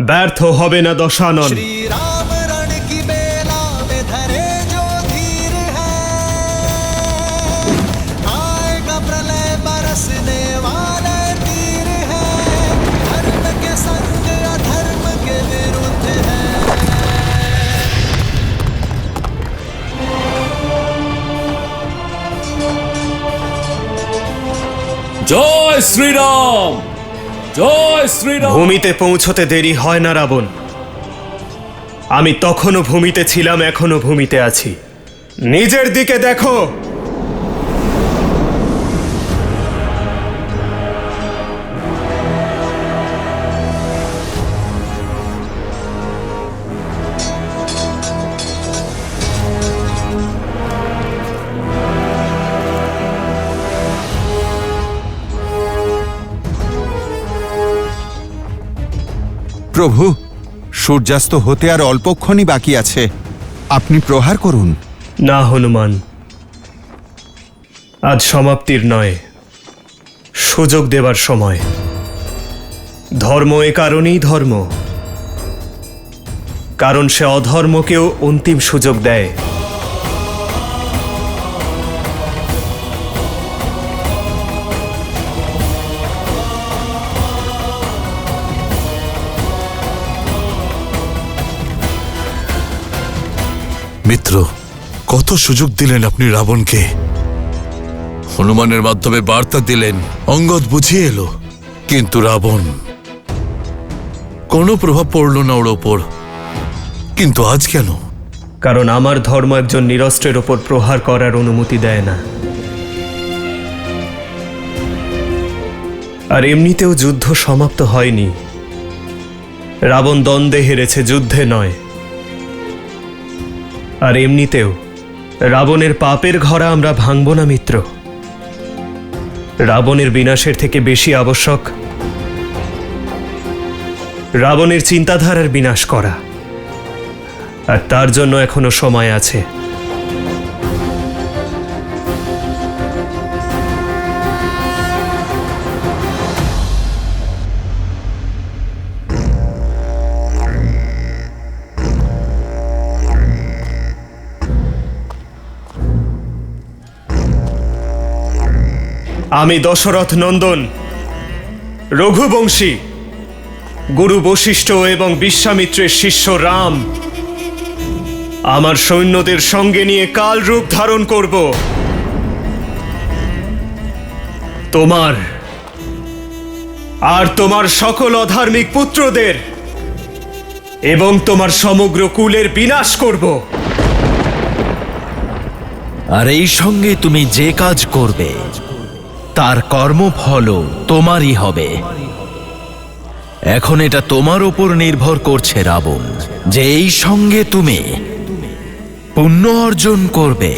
ব্যর্থ হবে না দশানন। श्री राम रण की बेला में धरे जो धीर है, आएगा प्रलय बरसने वाले तीर है, धर्म के संग अधर्म के विरुद्ध है। জয় শ্রীরাম, জয় শ্রীরাম। ভূমিতে পৌঁছতে দেরি হয় না রাবণ। আমি তখনও ভূমিতে ছিলাম, এখনো ভূমিতে আছি। নিজের দিকে দেখো। প্রভু, সূর্যাস্ত হতে আর অল্পক্ষণই বাকি আছে। আপনি প্রহার করুন। না হনুমান, আজ সমাপ্তির নয়, সুযোগ দেবার সময়। ধর্ম এ কারণেই ধর্ম, কারণ সে অধর্মকেও অন্তিম সুযোগ দেয়। মিত্র, কত সুযোগ দিলেন আপনি রাবণকে। হনুমানের মাধ্যমে বার্তা দিলেন, অঙ্গদ বুঝিয়ে এলো, কিন্তু রাবণ কোনো প্রভাব পড়ল না ওর ওপর। কিন্তু আজ কেন? কারণ আমার ধর্ম একজন নিরস্ত্রের ওপর প্রহার করার অনুমতি দেয় না। আর এমনিতেও যুদ্ধ সমাপ্ত হয়নি। রাবণ দ্বন্দ্বে হেরেছে, যুদ্ধে নয়। আর এমনিতেও রাবণের পাপের ঘরা আমরা ভাঙব না মিত্র। রাবণের বিনাশের থেকে বেশি আবশ্যক রাবণের চিন্তাধারার বিনাশ করা। আর তার জন্য এখনো সময় আছে। আমি দশরথ নন্দন, রঘুবংশী, গুরু বশিষ্ঠ এবং বিশ্বামিত্রের শিষ্য রাম আমার সৈন্যদের সঙ্গে নিয়ে কাল রূপ ধারণ করব। তোমার আর তোমার সকল অধার্মিক পুত্রদের এবং তোমার সমগ্র কুলের বিনাশ করব। আর এই সঙ্গে তুমি যে কাজ করবে তার কর্মফলও তোমারই হবে। এখন এটা তোমার উপর নির্ভর করছে রাবণ, যে এই সঙ্গে তুমি পুণ্য অর্জন করবে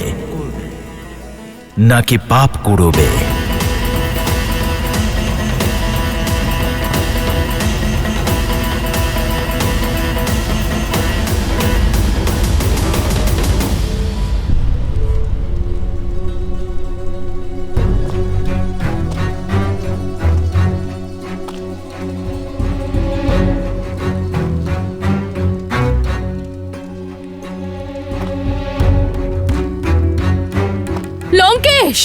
নাকি পাপ কুড়োবে। লঙ্কেশ!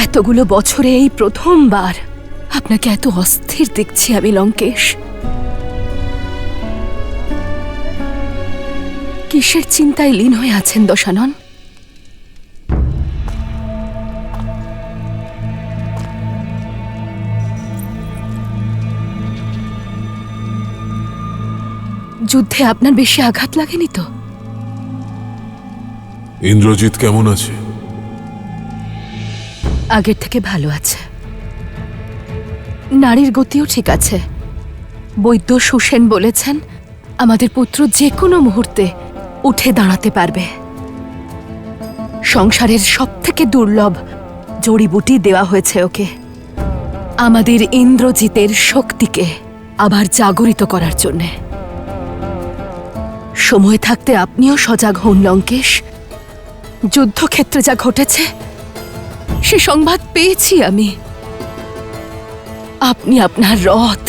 এতগুলো বছরে এই প্রথমবার আপনাকে এত অস্থির দেখছি আমি, লঙ্কেশ। কিসের চিন্তায় লীন হয়ে আছেন দশানন? যুদ্ধে আপনার বেশি আঘাত লাগেনি তো? ইন্দ্রজিৎ কেমন আছে? আগের থেকে ভালো আছে। নারীর গতিও ঠিক আছে। বৈদ্য সুসেন বলেছেন আমাদের পুত্র যে কোনো মুহূর্তে উঠে দাঁড়াতে পারবে। সংসারের সবথেকে দুর্লভ জড়িবুটি দেওয়া হয়েছে ওকে, আমাদের ইন্দ্রজিতের শক্তিকে আবার জাগরিত করার জন্যে। সময় থাকতে আপনিও সজাগ হন লঙ্কেশ। যুদ্ধক্ষেত্রে যা ঘটেছে সে সংবাদ পেয়েছি আমি। আপনি আপনার রথ,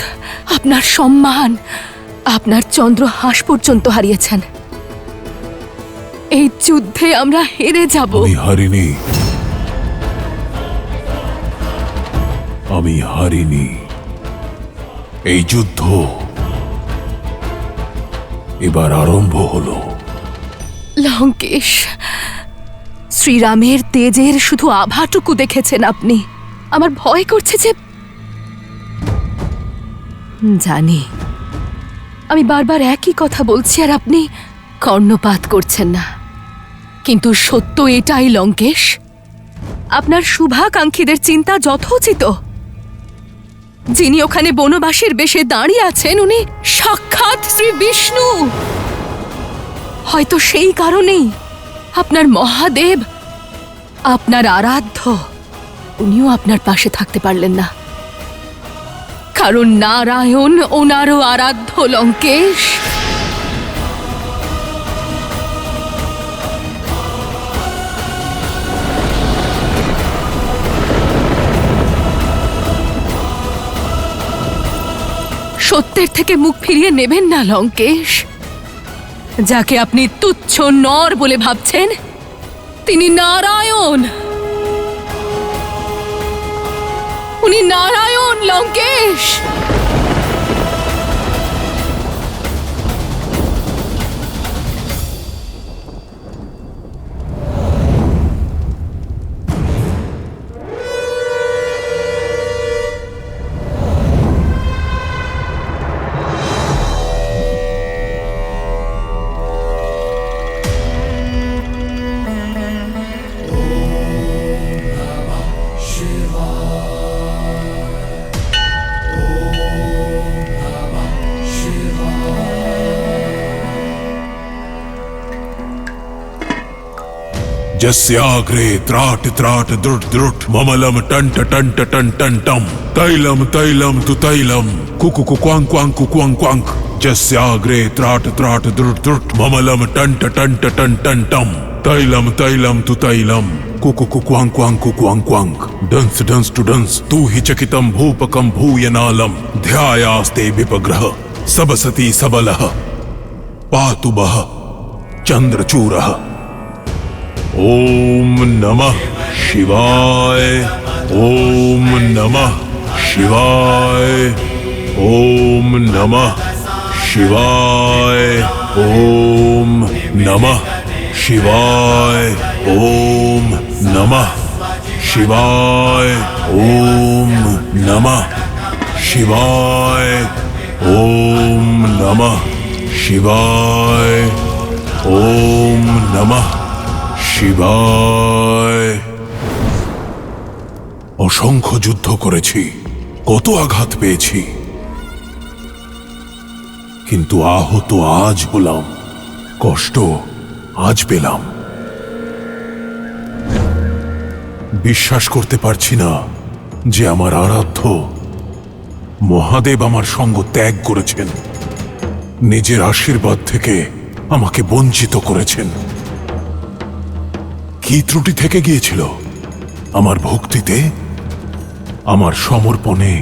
আপনার সম্মান, আপনার চন্দ্রহাস পর্যন্ত হারিয়েছেন। এই যুদ্ধে আমরা হেরে যাব। আমি হারিনি, আমি হারিনি। এই যুদ্ধ এবার আরম্ভ হলো। লঙ্কেশ, শ্রীরামের তেজের শুধু আভাটুকু দেখেছেন আপনি। আমার ভয় করছে যে, জানি আমি বারবার একই কথা বলছি আর আপনি কর্ণপাত করছেন না, কিন্তু সত্য এটাই লঙ্কেশ, আপনার শুভাকাঙ্ক্ষীদের চিন্তা যথোচিত। যিনি ওখানে বনবাসীর বেশে দাঁড়িয়ে আছেন উনি সাক্ষাৎ শ্রী বিষ্ণু। হয়তো সেই কারণেই আপনার মহাদেব, আপনার আরাধ্য, উনিও আপনার পাশে থাকতে পারলেন না, কারণ নারায়ণ ওনারও আরাধ্য লঙ্কেশ। সত্যের থেকে মুখ ফিরিয়ে নেবেন না লঙ্কেশ। যাকে আপনি তুচ্ছ নর বলে ভাবছেন তিনি নারায়ণ, উনি নারায়ণ লঙ্কেশ। जस्याग्रे त्राट त्राट द्रुट द्रुट ममलम टंट टंट टन टन टम तैलम तैलम तु तैलम कुकु कुक्वांग क्वांग कुक्वांग क्वांग जस्याग्रे त्राट त्राट द्रुट द्रुट ममलम टंट टंट टन टन टम तैलम तैलम तु तैलम कुकु कुक्वांग क्वांग कुक्वांग क्वांग डंस डंस टु डंस तू हि चकितम भूपकम भूयनालम ध्यायास्ते विपग्रह सबसती सबलः पातु बह चंद्रचूरः। ओम नमः शिवाय, ओम नमः शिवाय, ओम नमः शिवाय, ओम नमः शिवाय, ओम नमः शिवाय, ओम नमः शिवाय, ओम नमः शिवाय, ओम नमः শিবায়। অসংখ্য যুদ্ধ করেছি, কত আঘাত পেয়েছি, কিন্তু আহত আজ হলাম, কষ্ট আজ পেলাম। বিশ্বাস করতে পারছি না যে আমার আরাধ্য মহাদেব আমার সঙ্গ ত্যাগ করেছেন, নিজের আশীর্বাদ থেকে আমাকে বঞ্চিত করেছেন। কি ত্রুটি থেকে গিয়েছিল আমার ভক্তিতে, আমার সমর্পণে,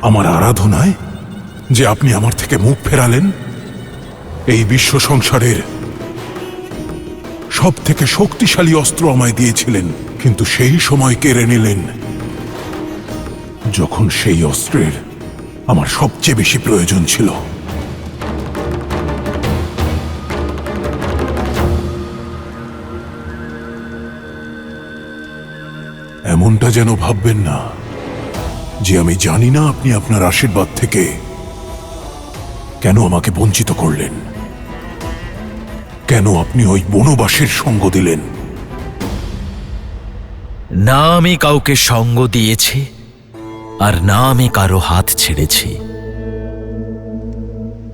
আমার আরাধনায় যে আপনি আমার থেকে মুখ ফেরালেন? এই বিশ্ব সংসারের সব থেকে শক্তিশালী অস্ত্র আমায় দিয়েছিলেন, কিন্তু সেই সময় কেড়ে নিলেন যখন সেই অস্ত্রের আমার সবচেয়ে বেশি প্রয়োজন ছিল। এমনটা যেন ভাববেন না যে আমি জানি না আপনি আপনার আশীর্বাদ থেকে কেন আমাকে বঞ্চিত করলেন, কেন আপনি ওই বনবাসীর সঙ্গ দিলেন। না আমি কাউকে সঙ্গ দিয়েছি, আর না আমি কারো হাত ছেড়েছি।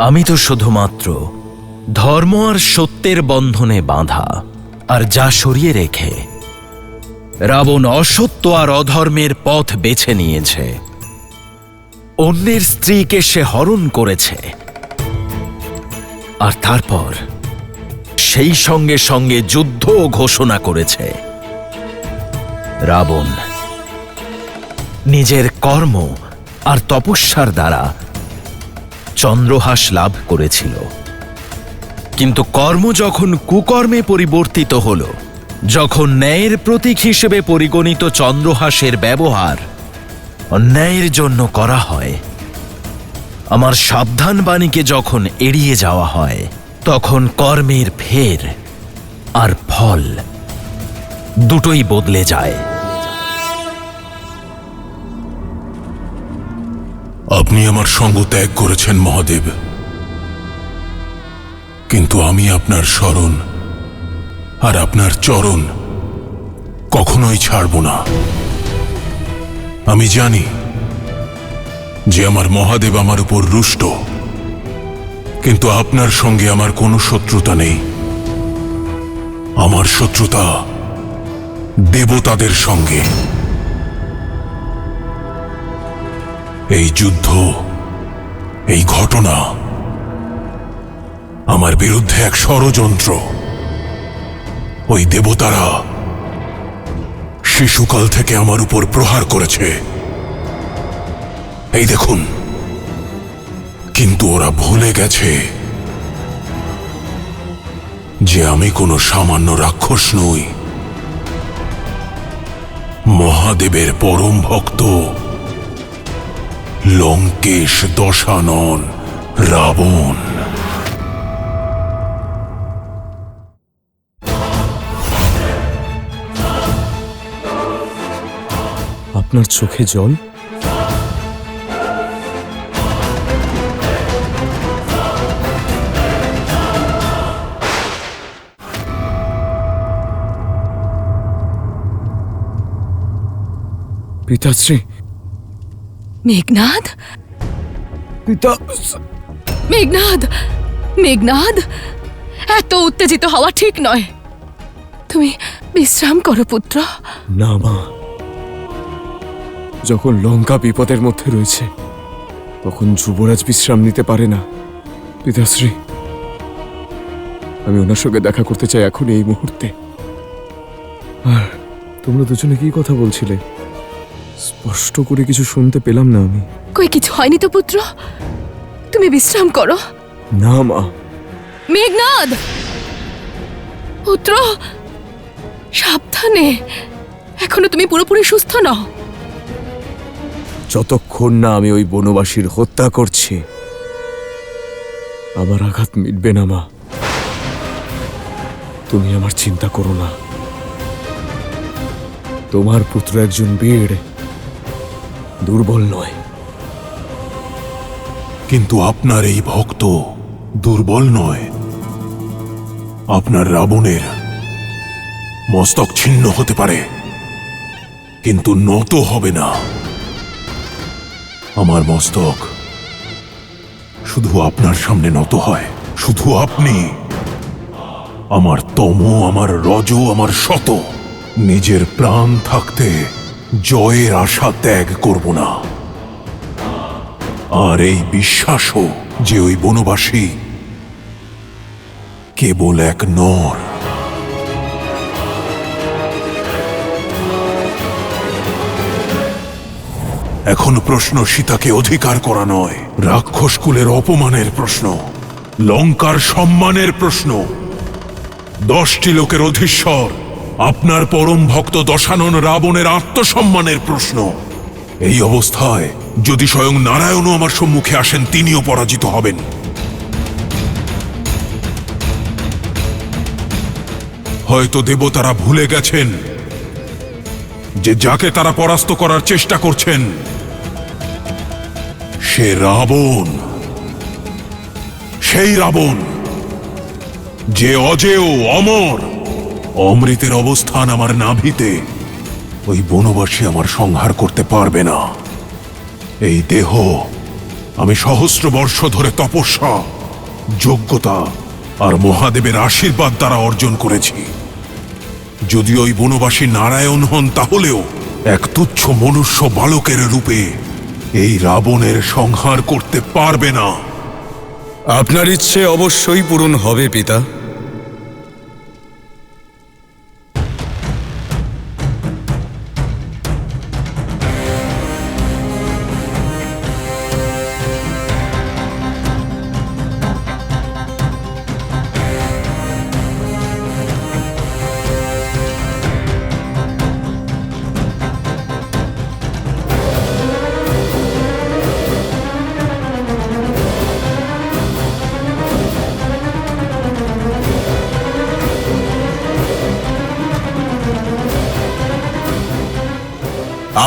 আমি তো শুধুমাত্র ধর্ম আর সত্যের বন্ধনে বাঁধা, আর যা সরিয়ে রেখে রাবণ অসত্য আর অধর্মের পথ বেছে নিয়েছে। অন্যের স্ত্রীকে সে হরণ করেছে, আর তারপর সেই সঙ্গে সঙ্গে যুদ্ধ ঘোষণা করেছে। রাবণ নিজের কর্ম আর তপস্যার দ্বারা চন্দ্রহাস লাভ করেছিল, কিন্তু কর্ম যখন কুকর্মে পরিবর্তিত হল, যখন ন্যায়ের প্রতীক হিসেবে পরিগণিত চন্দ্রহাসের ব্যবহার অন্যায়ের জন্য করা হয়, আমার সাবধান বাণীকে যখন এড়িয়ে যাওয়া হয়, তখন কর্মের ফের আর ফল দুটোই বদলে যায়। আপনি আমার সঙ্গ ত্যাগ করেছেন মহাদেব, কিন্তু আমি আপনার শরণ আর আপনার চরণ কখনোই ছাড়ব না। আমি জানি যে আমার মহাদেব আমার উপর রুষ্ট, কিন্তু আপনার সঙ্গে আমার কোনো শত্রুতা নেই। আমার শত্রুতা দেবতাদের সঙ্গে। এই যুদ্ধ, এই ঘটনা আমার বিরুদ্ধে এক ষড়যন্ত্র। ওই দেবতারা শিশুকাল থেকে আমার উপর প্রহার করেছে, এই দেখুন। কিন্তু ওরা ভুলে গেছে যে আমি কোনো সামান্য রাক্ষস নই, মহাদেবের পরম ভক্ত লঙ্কেশ দশানন রাবণ। আপনার চোখে জল? পিতাশ্রী। মেঘনাদ, পিতা। মেঘনাদ, মেঘনাদ, এত উত্তেজিত হওয়া ঠিক নয়। তুমি বিশ্রাম করো পুত্র। না মা, যখন লঙ্কা বিপদের মধ্যে রয়েছে তখন যুবরাজ বিশ্রাম নিতে পারে না। পিতাশ্রী, আমি ওনার সঙ্গে দেখা করতে চাই এখন, এই মুহূর্তে। আর তোমরা দুজনে কি কথা বলছিলে? স্পষ্ট করে কিছু শুনতে পেলাম না আমি। কই কিছু হয়নি তো পুত্র, তুমি বিশ্রাম করো। না মা। মেঘনাদ পুত্র, সাবধানে, এখনো তুমি পুরোপুরি সুস্থ নও। যতক্ষণ না আমি ওই বনবাসীর হত্যা করছি আমার আঘাত মিটবে না মা। তুমি আমার চিন্তা করো না। তোমার পুত্র একজন বীর, দুর্বল নয়। কিন্তু আপনার এই ভক্ত দুর্বল নয়। আপনার রাবণের মস্তক ছিন্ন হতে পারে, কিন্তু নত হবে না। আমার মস্তক শুধু আপনার সামনে নত হয়। শুধু আপনি। আমার তম, আমার রজ, আমার শত, নিজের প্রাণ থাকতে জয়ের আশা ত্যাগ করব না। আর এই বিশ্বাসও যে ওই বনবাসী কেবল এক নর। এখন প্রশ্ন সীতাকে অধিকার করা নয়, রাক্ষস কুলের অপমানের প্রশ্ন, লঙ্কার সম্মানের প্রশ্ন। 10টি লোকের অধীশ্বর আপনার পরম ভক্ত দশানন রাবণের আত্মসম্মানের প্রশ্ন। এই অবস্থায় যদি স্বয়ং নারায়ণও আমার সম্মুখে আসেন, তিনিও পরাজিত হবেন। হয়তো দেবতারা ভুলে গেছেন যে যাকে তারা পরাস্ত করার চেষ্টা করছেন সে রাবণ, সেই রাবণ যে অজেয়, অমর। অমৃতের অবস্থান আমার নাভিতে, ওই বনবাসী আমার সংহার করতে পারবে না। এই দেহ আমি সহস্র বর্ষ ধরে তপস্যা, যোগ্যতা আর মহাদেবের আশীর্বাদ দ্বারা অর্জন করেছি। যদি ওই বনবাসী নারায়ণ হন, তাহলেও এক তুচ্ছ মনুষ্য বালকের রূপে এই রাবণের সংহার করতে পারবে না। আপনার ইচ্ছে অবশ্যই পূরণ হবে পিতা।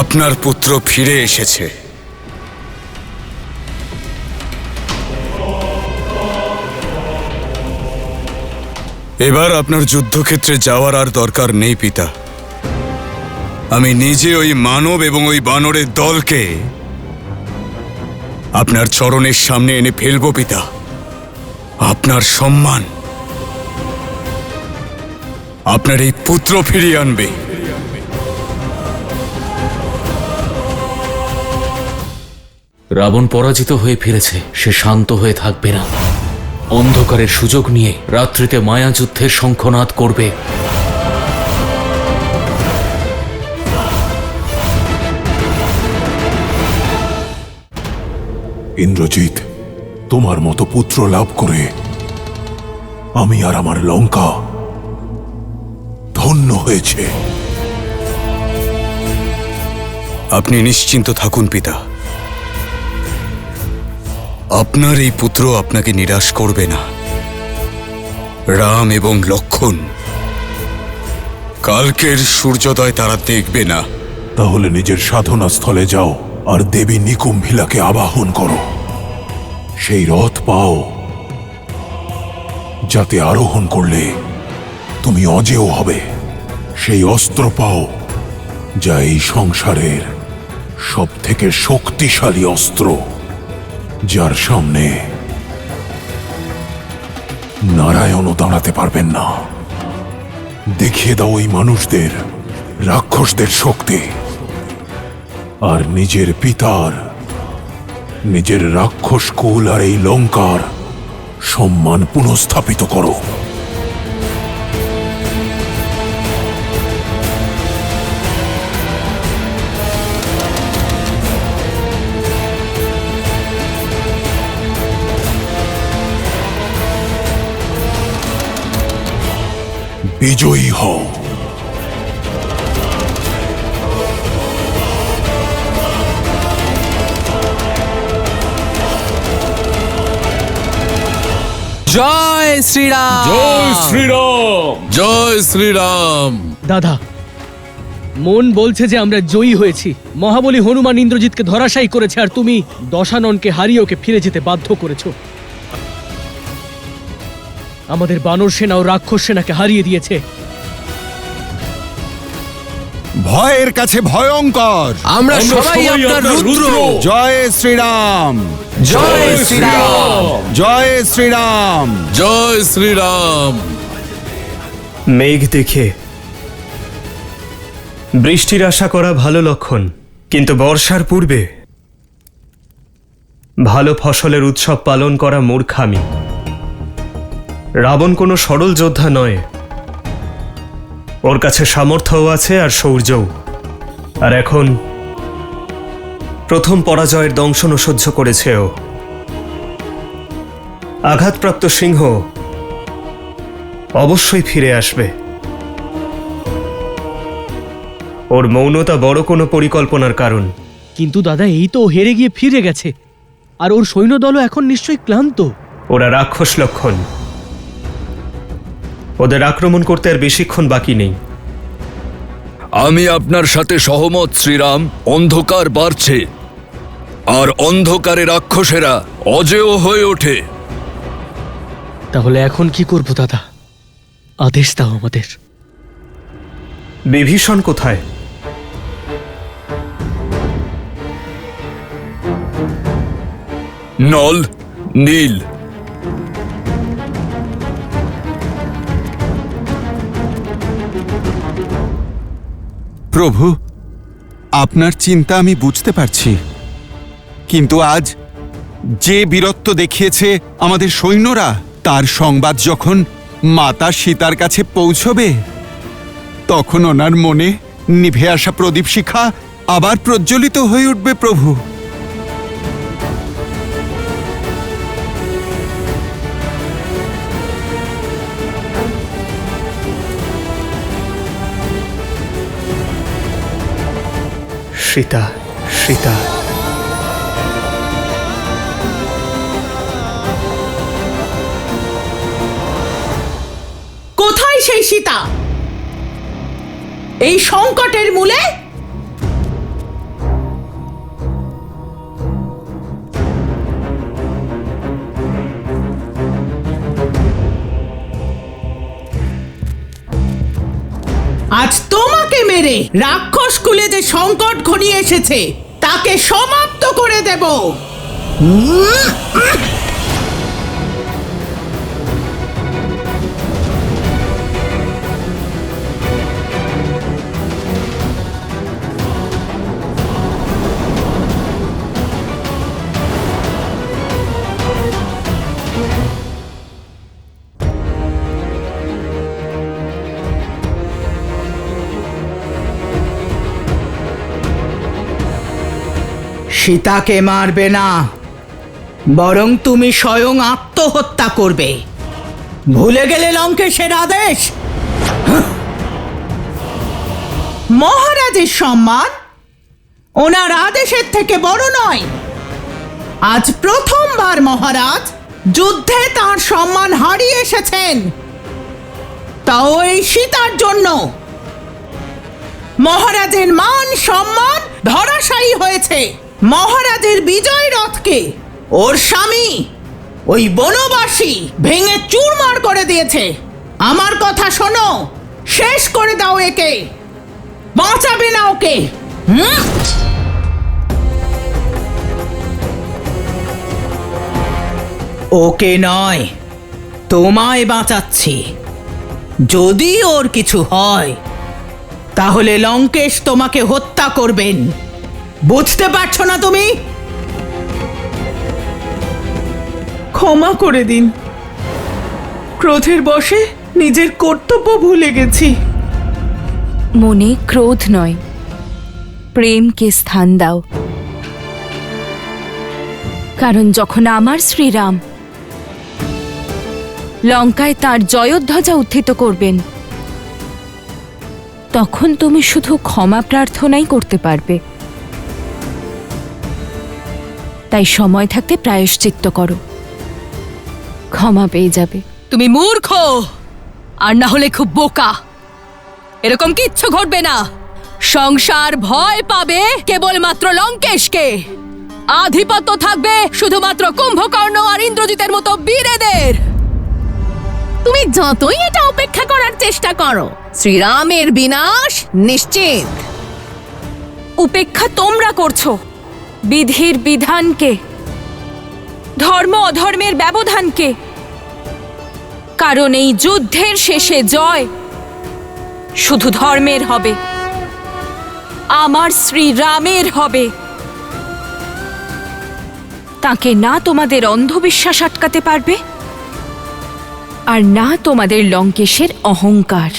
আপনার পুত্র ফিরে এসেছে। এবার আপনার যুদ্ধক্ষেত্রে যাওয়ার আর দরকার নেই পিতা। আমি নিজে ওই মানব এবং ওই বানরের দলকে আপনার চরণের সামনে এনে ফেলব পিতা। আপনার সম্মান আপনার এই পুত্র ফিরিয়ে আনবে। রাবণ পরাজিত হয়ে ফিরেছে, সে শান্ত হয়ে থাকবে না। অন্ধকারের সুযোগ নিয়ে রাত্রিতে মায়াযুদ্ধের শঙ্খনাদ করবে। ইন্দ্রজিৎ, তোমার মতো পুত্র লাভ করে আমি আর আমার লঙ্কা ধন্য হয়েছে। আপনি নিশ্চিন্ত থাকুন পিতা। আপনার এই পুত্র আপনাকে নিরাশ করবে না। রাম এবং লক্ষ্মণ কালকের সূর্যোদয় তারা দেখবে না। তাহলে নিজের সাধনা স্থলে যাও আর দেবী নিকুম্ভিলাকে আবাহন করো। সেই রথ পাও যাতে আরোহণ করলে তুমি অজেয় হবে। সেই অস্ত্র পাও যা এই সংসারের সব থেকে শক্তিশালী অস্ত্র, যার সামনে নারায়ণও দাঁড়াতে পারবেন না। দেখিয়ে দাও ওই মানুষদের, রাক্ষসদের শক্তি, আর নিজের পিতার, নিজের রাক্ষস কুল আর এই লঙ্কার সম্মান পুনঃস্থাপিত করো। বিজয়ী হও। জয় শ্রীরাম, জয় শ্রীরাম, জয় শ্রীরাম। দাদা, মন বলছে যে আমরা জয়ী হয়েছি। মহাবলী হনুমান ইন্দ্রজিৎকে ধরাশায়ী করেছে, আর তুমি দশাননকে হারিয়ে ওকে ফিরে যেতে বাধ্য করেছ। আমাদের বানর সেনা ও রাক্ষস সেনাকে হারিয়ে দিয়েছে। ভয়ের কাছে ভয়ঙ্কর, আমরা সবাই আপনার রুদ্র। জয় শ্রীরাম, জয় শ্রীরাম, জয় শ্রীরাম, জয় শ্রীরাম। মেঘ দেখে বৃষ্টির আশা করা ভালো লক্ষণ, কিন্তু বর্ষার পূর্বে ভালো ফসলের উৎসব পালন করা মূর্খামি। রাবণ কোনো সরল যোদ্ধা নয়। ওর কাছে সামর্থ্যও আছে আর শৌর্যও। আর এখন প্রথম পরাজয়ের দংশনও সহ্য করেছে ও। আঘাতপ্রাপ্ত সিংহ অবশ্যই ফিরে আসবে। ওর মৌনতা বড় কোনো পরিকল্পনার কারণ। কিন্তু দাদা, এই তো ও হেরে গিয়ে ফিরে গেছে, আর ওর সৈন্যদলও এখন নিশ্চয়ই ক্লান্ত। ওরা রাক্ষস লক্ষণ, ওদের আক্রমণ করতে আর বেশিক্ষণ বাকি নেই। আমি আপনার সাথে সহমত শ্রীরাম। অন্ধকার বাড়ছে, আর অন্ধকারে রাক্ষসেরা অজেয় হয়ে ওঠে। তাহলে এখন কি করব দাদা? আদেশ দাও আমাদের। বিভীষণ কোথায়? নল, নীল। প্রভু, আপনার চিন্তা আমি বুঝতে পারছি, কিন্তু আজ যে বীরত্ব দেখিয়েছে আমাদের সৈন্যরা, তার সংবাদ যখন মাতা সীতার কাছে পৌঁছবে, তখন ওনার মনে নিভে আসা প্রদীপ শিখা আবার প্রজ্বলিত হয়ে উঠবে। প্রভু, সীতা, সীতা। কোথায় সেই সীতা? এই সংকটের মূলে? আজ তোমাকে মেরে রাক্ষস কুলে যে সংকট ঘনিয়ে এসেছে তাকে সমাপ্ত করে দেব। সীতাকে মারবে না, বরং তুমি স্বয়ং আত্মহত্যা করবে। ভুলে গেলে লঙ্কেশের আদেশ? মহারাজের সম্মান ওনার আদেশের থেকে বড় নয়। আজ প্রথমবার মহারাজ যুদ্ধে তার সম্মান হারিয়ে এসেছেন, তাও এই সীতার জন্য। মহারাজের মান সম্মান ধরাশায়ী হয়েছে। মহারাজের বিজয় রথকে ওর স্বামী ওই বনবাসী ভেঙে চুরমার করে দিয়েছে। আমার কথা শোনো, শেষ করে দাও একে, বাঁচাবে না ওকে। ওকে নয়, তোমায় বাঁচাচ্ছি। যদি ওর কিছু হয় তাহলে লঙ্কেশ তোমাকে হত্যা করবেন। বুঝতে পারছো না তুমি? ক্ষমা করে দিন, ক্রোধের বশে নিজের কর্তব্য ভুলে গেছি। মনে ক্রোধ নয়, প্রেমকে স্থান দাও। কারণ যখন আমার শ্রীরাম লঙ্কায় তার জয়ধ্বজা উত্থিত করবেন, তখন তুমি শুধু ক্ষমা প্রার্থনাই করতে পারবে। তাই সময় থাকতে প্রায়শ্চিত্ত করো, ক্ষমা পেয়ে যাবে। তুমি মূর্খ, আর না হলে খুব বোকা। এরকম কিচ্ছু ঘটবে না। সংসার ভয় পাবে কেবলমাত্র লঙ্কেশকে। আধিপত্য থাকবে শুধুমাত্র কুম্ভকর্ণ আর ইন্দ্রজিতের মতো বীরেদের। তুমি যতই এটা উপেক্ষা করার চেষ্টা করো, শ্রীরামের বিনাশ নিশ্চিত। উপেক্ষা তোমরা করছো বিধির বিধানকে, ধর্ম অধর্মের ব্যবধানকে। কারণ এই যুদ্ধের শেষে জয় শুধু ধর্মের হবে, আমার শ্রীরামের হবে। তাকে না তোমাদের অন্ধবিশ্বাস আটকাতে পারবে, আর না তোমাদের লঙ্কেশের অহংকার।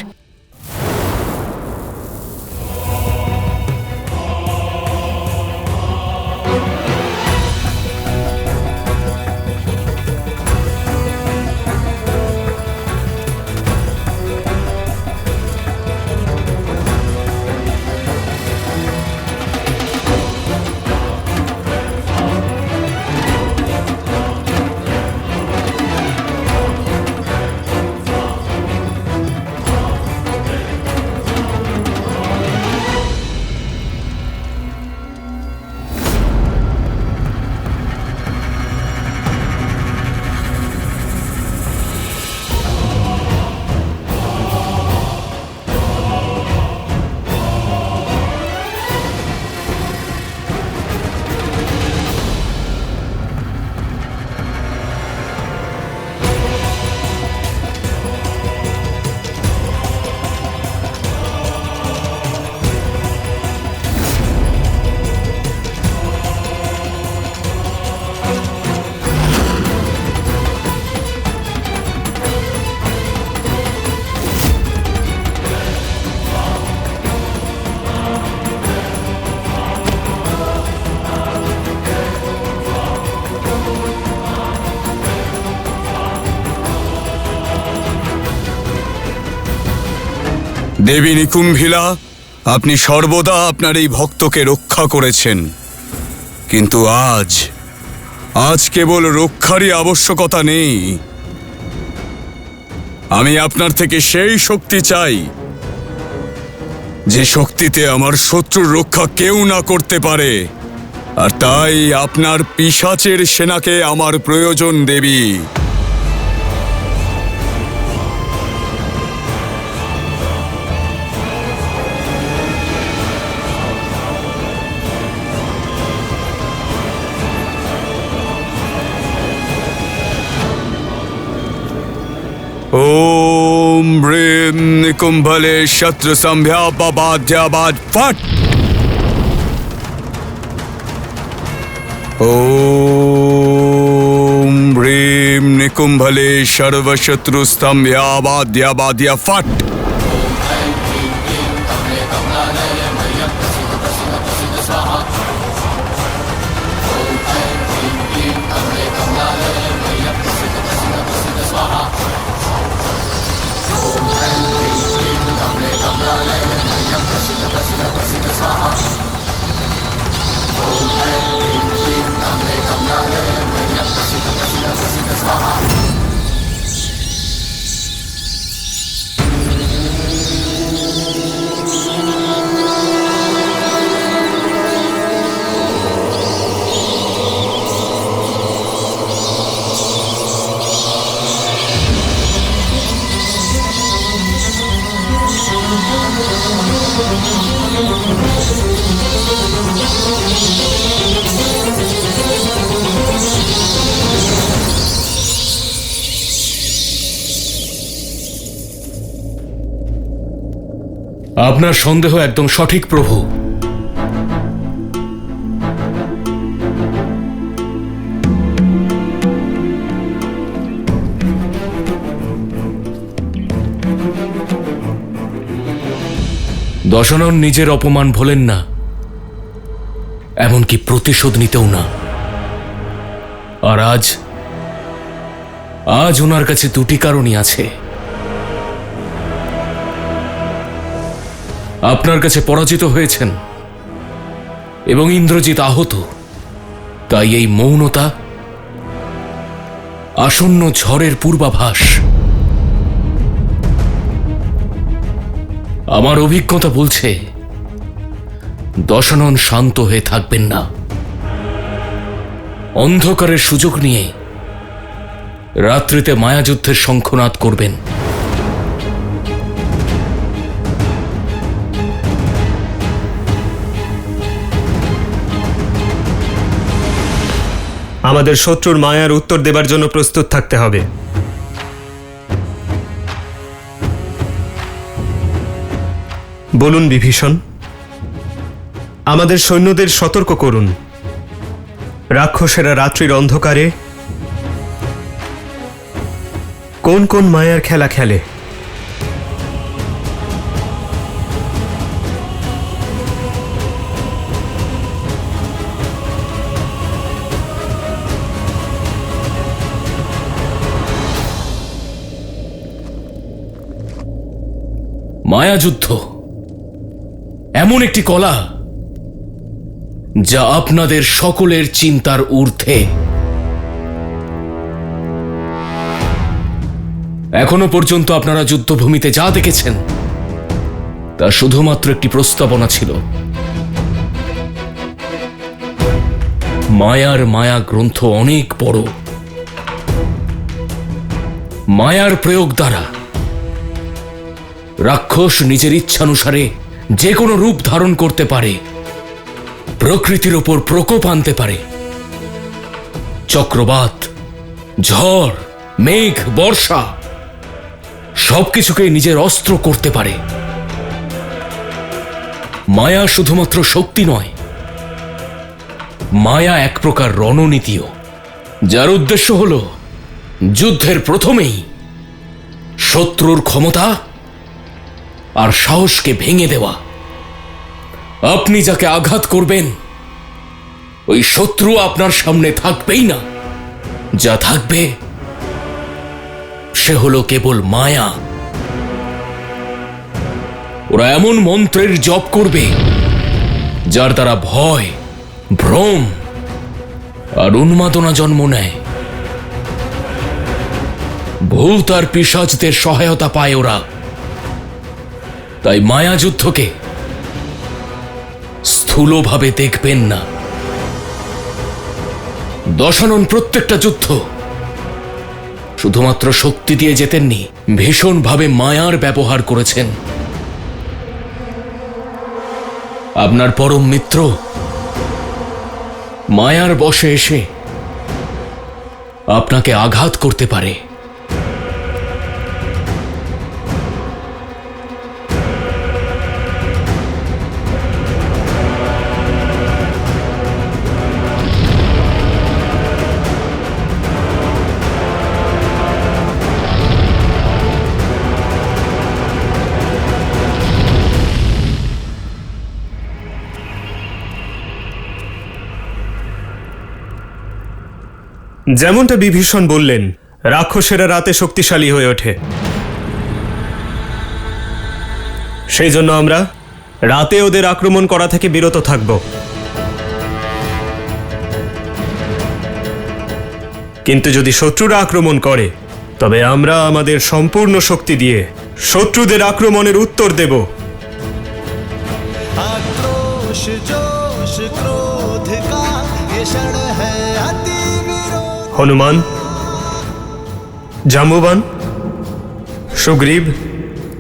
দেবী নিকুম্ভিলা, আপনি সর্বদা আপনার এই ভক্তকে রক্ষা করেছেন, কিন্তু আজ কেবল রক্ষারই আবশ্যকতা নেই। আমি আপনার থেকে সেই শক্তি চাই যে শক্তিতে আমার শত্রুর রক্ষা কেউ না করতে পারে, আর তাই আপনার পিশাচের সেনাকে আমার প্রয়োজন দেবী। ओम ब्रीम निकुंभले शत्रु संभ्यापाद्याबाद फट। ओम ब्रीम निकुंभले सर्वशत्रु स्तंभ्याबाद्याबाद्या फट। আপনার সন্দেহ একদম সঠিক প্রভু। দশানন নিজের অপমান ভোলেন না, এমনকি প্রতিশোধ নিতেও না। আর আজ ওনার কাছে দুটি কারণই আছে। আপনার কাছে পরাজিত হয়েছেন এবং ইন্দ্রজিৎ আহত, তাই এই মৌনতা আসন্ন ঝড়ের পূর্বাভাস। আমার অভিজ্ঞতা বলছে দশানন শান্ত হয়ে থাকবেন না, অন্ধকারের সুযোগ নিয়ে রাত্রিতে মায়াযুদ্ধের শঙ্খনাদ করবেন। আমাদের শত্রুর মায়ার উত্তর দেবার জন্য প্রস্তুত থাকতে হবে। বলুন বিভীষণ, আমাদের সৈন্যদের সতর্ক করুন। রাক্ষসেরা রাত্রির অন্ধকারে কোন কোন মায়ার খেলা খেলে? মায়াযুদ্ধ এমন একটি কলা যা আপনাদের সকলের চিন্তার ঊর্ধ্বে। এখনো পর্যন্ত আপনারা যুদ্ধভূমিতে যা দেখেছেন তা শুধুমাত্র একটি প্রস্তাবনা ছিল। মায়ার মায়া গ্রন্থ অনেক বড়। মায়ার প্রয়োগ দ্বারা রাক্ষস নিজের ইচ্ছানুসারে যে কোনো রূপ ধারণ করতে পারে, প্রকৃতির ওপর প্রকোপ আনতে পারে, চক্রবাত, ঝড়, মেঘ, বর্ষা সবকিছুকে নিজের অস্ত্র করতে পারে। মায়া শুধুমাত্র শক্তি নয়, মায়া এক প্রকার রণনীতিও, যার উদ্দেশ্য হল যুদ্ধের প্রথমেই শত্রুর ক্ষমতা আর সাহসকে ভেঙে দেওয়া। আপনি যাকে আঘাত করবেন ওই শত্রু আপনার সামনে থাকবেই না, যা থাকবে সে হলো কেবল মায়া। ওরা এমন মন্ত্রের জপ করবে যার দ্বারা ভয়, ভ্রম আর উন্মাদনা জন্ম নেয়। ভূত আর পিশাচদের সহায়তা পায় ওরা। তাই মায়াযুদ্ধকে স্থূলভাবে দেখবেন না। দশানন প্রত্যেকটা যুদ্ধ শুধুমাত্র শক্তি দিয়ে জেতেননি, ভীষণভাবে মায়ার ব্যবহার করেছেন। আপনার পরম মিত্র মায়ার বশে এসে আপনাকে আঘাত করতে পারে। যেমনটা বিভীষণ বললেন, রাক্ষসেরা রাতে শক্তিশালী হয়ে ওঠে। সেই জন্য আমরা রাতে ওদের আক্রমণ করা থেকে বিরত থাকব। কিন্তু যদি শত্রুরা আক্রমণ করে, তবে আমরা আমাদের সম্পূর্ণ শক্তি দিয়ে শত্রুদের আক্রমণের উত্তর দেব। आक्रोश जोश क्रोध का ये क्षण है अति विरोध। হনুমান, জাম্বুবান, সুগ্রীব,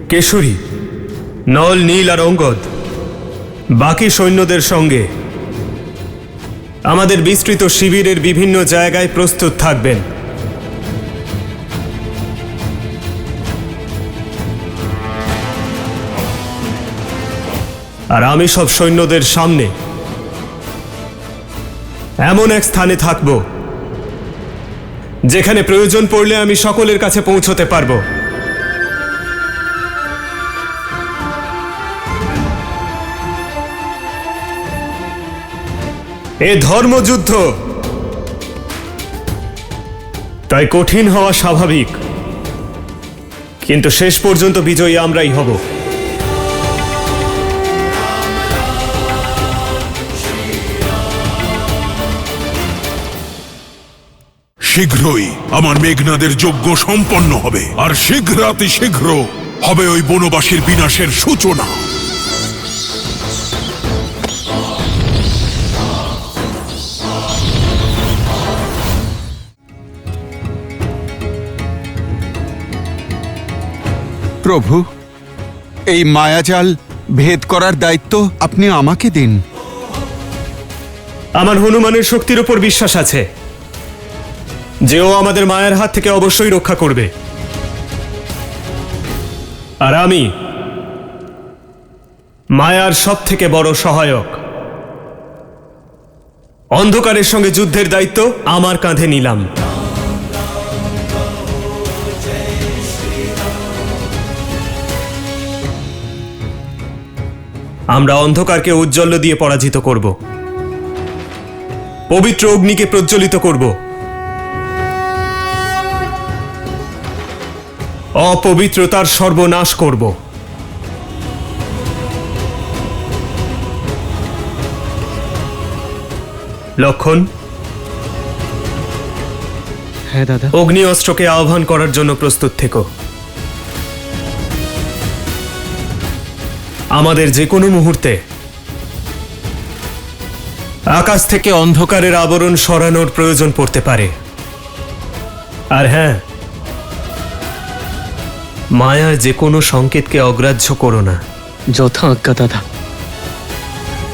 কেশরী, নল, নীল আর অঙ্গদ বাকি সৈন্যদের সঙ্গে আমাদের বিস্তৃত শিবিরের বিভিন্ন জায়গায় প্রস্তুত থাকবেন। আর আমি সব সৈন্যদের সামনে এমন এক স্থানে থাকব যেখানে প্রয়োজন পড়লে আমি সকলের কাছে পৌঁছতে পারবো। এ ধর্মযুদ্ধ, তাই কঠিন হওয়া স্বাভাবিক, কিন্তু শেষ পর্যন্ত বিজয়ী আমরাই হব। শীঘ্রই আমার মেঘনাদের যজ্ঞ সম্পন্ন হবে, আর শীঘ্রাতি শীঘ্র হবে ওই বনবাসীর বিনাশের সূচনা। প্রভু, এই মায়াজাল ভেদ করার দায়িত্ব আপনি আমাকে দিন। আমার হনুমানের শক্তির উপর বিশ্বাস আছে যে ও আমাদের মায়ের হাত থেকে অবশ্যই রক্ষা করবে। আর আমি মায়ার সব থেকে বড় সহায়ক। অন্ধকারের সঙ্গে যুদ্ধের দায়িত্ব আমার কাঁধে নিলাম। আমরা অন্ধকারকে উজ্জ্বল দিয়ে পরাজিত করব, পবিত্র অগ্নিকে প্রজ্বলিত করব, অপবিত্রতার সর্বনাশ করব। লক্ষণ, হ্যাঁ দাদা। অগ্নি অস্ত্রকে আহ্বান করার জন্য প্রস্তুত থেকো। আমাদের যে কোনো মুহূর্তে আকাশ থেকে অন্ধকারের আবরণ সরানোর প্রয়োজন পড়তে পারে। আর হ্যাঁ, মায়ার যে কোনো সংকেতকে অগ্রাহ্য করো না। যথা আজ্ঞা দাদা।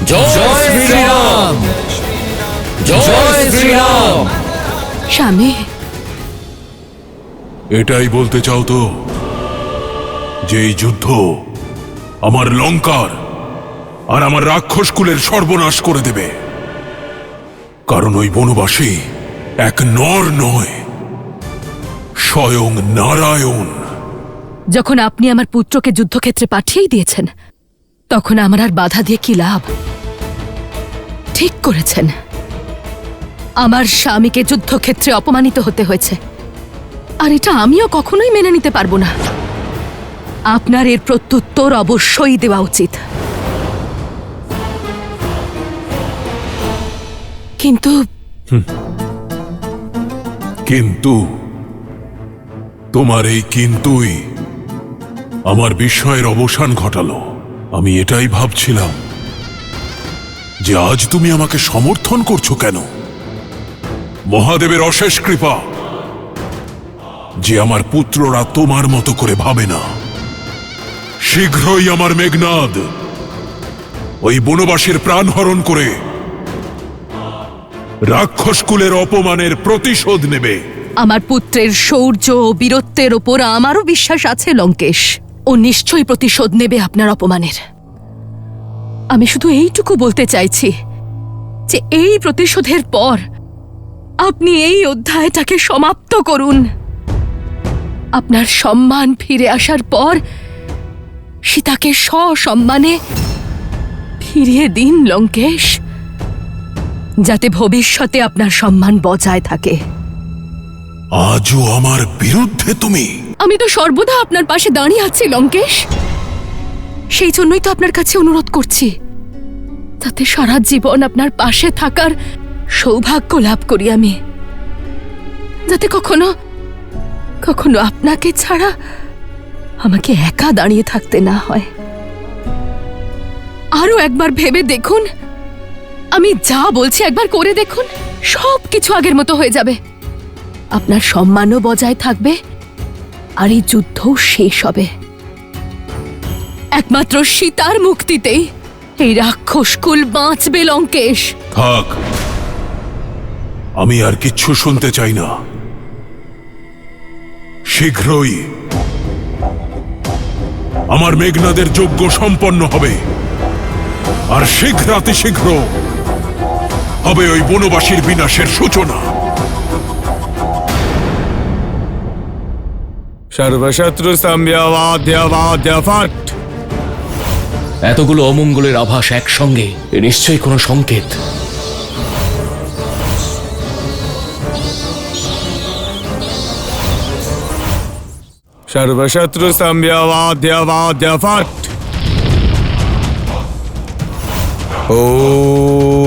জয় শ্রীরাম, জয় শ্রীরাম। স্বামী, এটাই বলতে চাও তো যে এই যুদ্ধ আমার লঙ্কার আর আমার রাক্ষস কুলের সর্বনাশ করে দেবে? কারণ ওই বনবাসী এক নর নয়, স্বয়ং নারায়ণ। যখন আপনি আমার পুত্রকে যুদ্ধক্ষেত্রে পাঠিয়েই দিয়েছেন, তখন আমার আর বাধা দিয়ে কি লাভ? ঠিক করেছেন, আমার স্বামীকে যুদ্ধক্ষেত্রে অপমানিত হতে হয়েছে, আর এটা আমিও কখনোই মেনে নিতে পারবো না। আপনার এর প্রত্যুত্তর অবশ্যই দেওয়া উচিত। কিন্তু কিন্তু তোমার এই কিন্তুই আমার বিস্ময়ের অবসান ঘটালো। আমি এটাই ভাবছিলাম যে আজ তুমি আমাকে সমর্থন করছো কেন। মহাদেবের অশেষ কৃপা যে আমার পুত্ররা তোমার মতো করে ভাবে না। শীঘ্রই আমার মেঘনাদ ওই বনবাসীর প্রাণ হরণ করে রাক্ষসকুলের অপমানের প্রতিশোধ নেবে। আমার পুত্রের শৌর্য ও বীরত্বের ওপর আমারও বিশ্বাস আছে লঙ্কেশ। ও নিশ্চয়ই প্রতিশোধ নেবে আপনার অপমানের। আমি শুধু এইটুকু বলতে চাইছি যে এই প্রতিশোধের পর আপনি এই অধ্যায়টাকে সমাপ্ত করুন। আপনার সম্মান ফিরে আসার পর সীতাকে সসম্মানে ফিরিয়ে দিন লঙ্কেশ, যাতে ভবিষ্যতে আপনার সম্মান বজায় থাকে। আজও আমার বিরুদ্ধে তুমি? আমি তো সর্বদা আপনার পাশে দাঁড়িয়ে আছি লঙ্কেশ। সেই জন্যই তো আপনার কাছে অনুরোধ করছি, যাতে সারা জীবন আপনার পাশে থাকার সৌভাগ্য লাভ করি আমি, যাতে কখনো কখনো আপনাকে ছাড়া আমাকে একা দাঁড়িয়ে থাকতে না হয়। আরো একবার ভেবে দেখুন, আমি যা বলছি একবার করে দেখুন, সব কিছু আগের মতো হয়ে যাবে। আপনার সম্মানও বজায় থাকবে আর এই যুদ্ধও শেষ হবে। একমাত্র সীতার মুক্তিতেই এই রাক্ষসকুল বাঁচবে লঙ্কেশ। থাক, আমি আর কিচ্ছু শুনতে চাই না। শীঘ্রই আমার মেঘনাদের যজ্ঞ সম্পন্ন হবে, আর শীঘ্র হবে ওই বনবাসীর বিনাশের সূচনা। সর্বশত্রু সম্যবাদ্যবাদ্য ফট। এতগুলো অমঙ্গলের আভাস একসঙ্গে, এ নিশ্চয়ই কোনো সংকেত। সর্বশত্রু সম্যবাদ্যবাদ্য ফট। ওম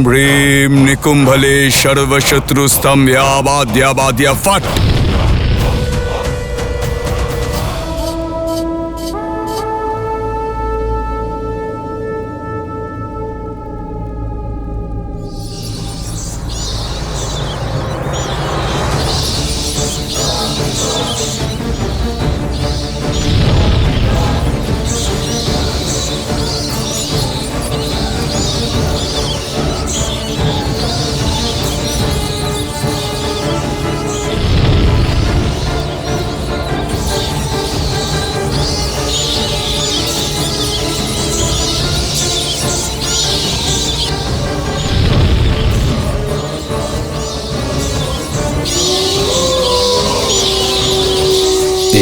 হ্রিম নিকুম্ভলে সর্বশত্রু স্তম্ভ্যাবাদ্যবাদ্য ফট।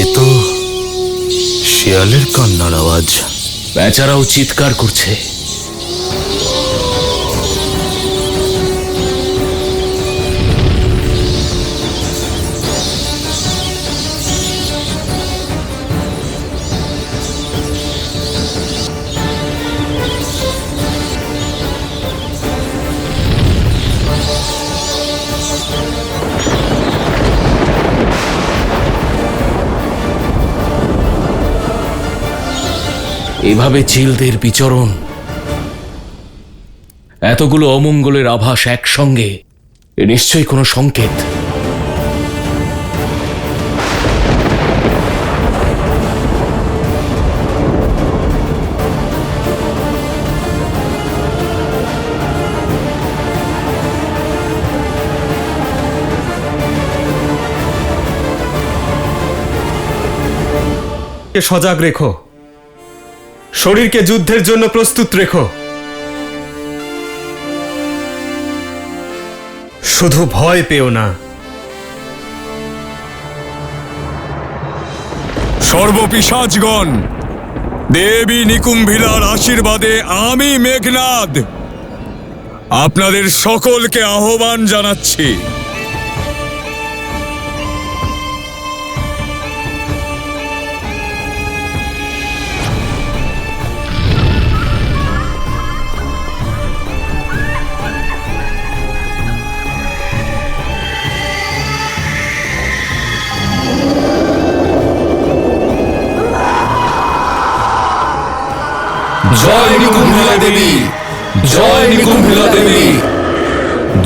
এ তো শিয়ালের কান্নার আওয়াজ। বেচারাও চিৎকার করছে। এভাবে চিলদের বিচরণ, এতগুলো অমঙ্গলের আভাস একসঙ্গে, এ নিশ্চয়ই কোনো সংকেত। সজাগ রেখো, শরীরকে যুদ্ধের জন্য প্রস্তুত রেখো। শুধু ভয় পেও না। সর্বপিশাচগণ, দেবী নিকুম্ভিলার আশীর্বাদে আমি মেঘনাদ আপনাদের সকলকে আহ্বান জানাচ্ছি। জয় নিকুম্ভিলা দেবী, জয় নিকুম্ভিলা দেবী,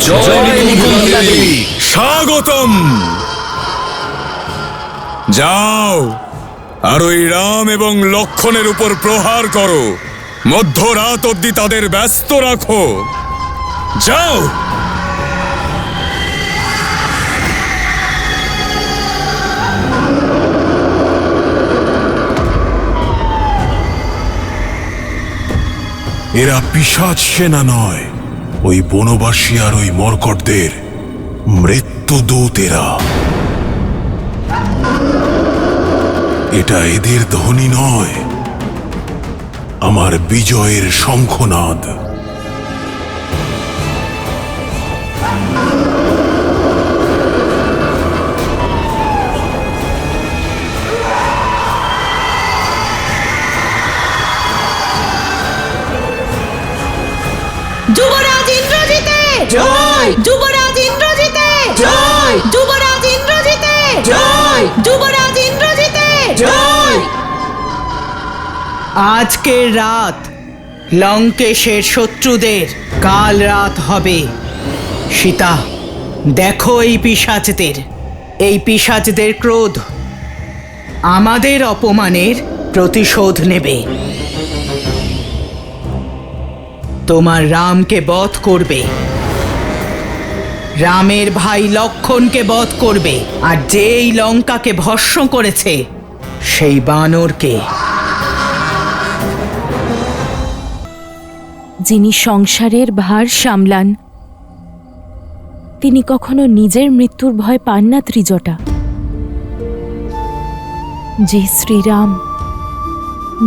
জয় নিকুম্ভিলা দেবী। স্বাগতম। যাও আর ওই রাম এবং লক্ষণের উপর প্রহার করো, মধ্যরাত অবধি তাদের ব্যস্ত রাখো। যাও। এরা পিশাচ সেনা নয়, ওই বনবাসী আর ওই মর্কটদের মৃত্যুদূত এরা। এটা এদের ধ্বনি নয়, আমার বিজয়ের শঙ্খনাদ। যুবরাজ ইন্দ্রজিতে জয়, যুবরাজ ইন্দ্রজিতে জয়, যুবরাজ ইন্দ্রজিতে জয়, যুবরাজ ইন্দ্রজিতে জয়। আজকের রাত লঙ্কেশের শত্রুদের কাল রাত হবে। সীতা, দেখো এই পিশাচদের, এই পিশাচদের ক্রোধ আমাদের অপমানের প্রতিশোধ নেবে। তোমার রামকে বধ করবে, রামের ভাই লক্ষণকে বধ করবে, আর যেই লঙ্কাকে ভস্ম করেছে সেই বানরকে। যিনি সংসারের ভার সামলান তিনি কখনো নিজের মৃত্যুর ভয় পান না ত্রিজটা। যে শ্রীরাম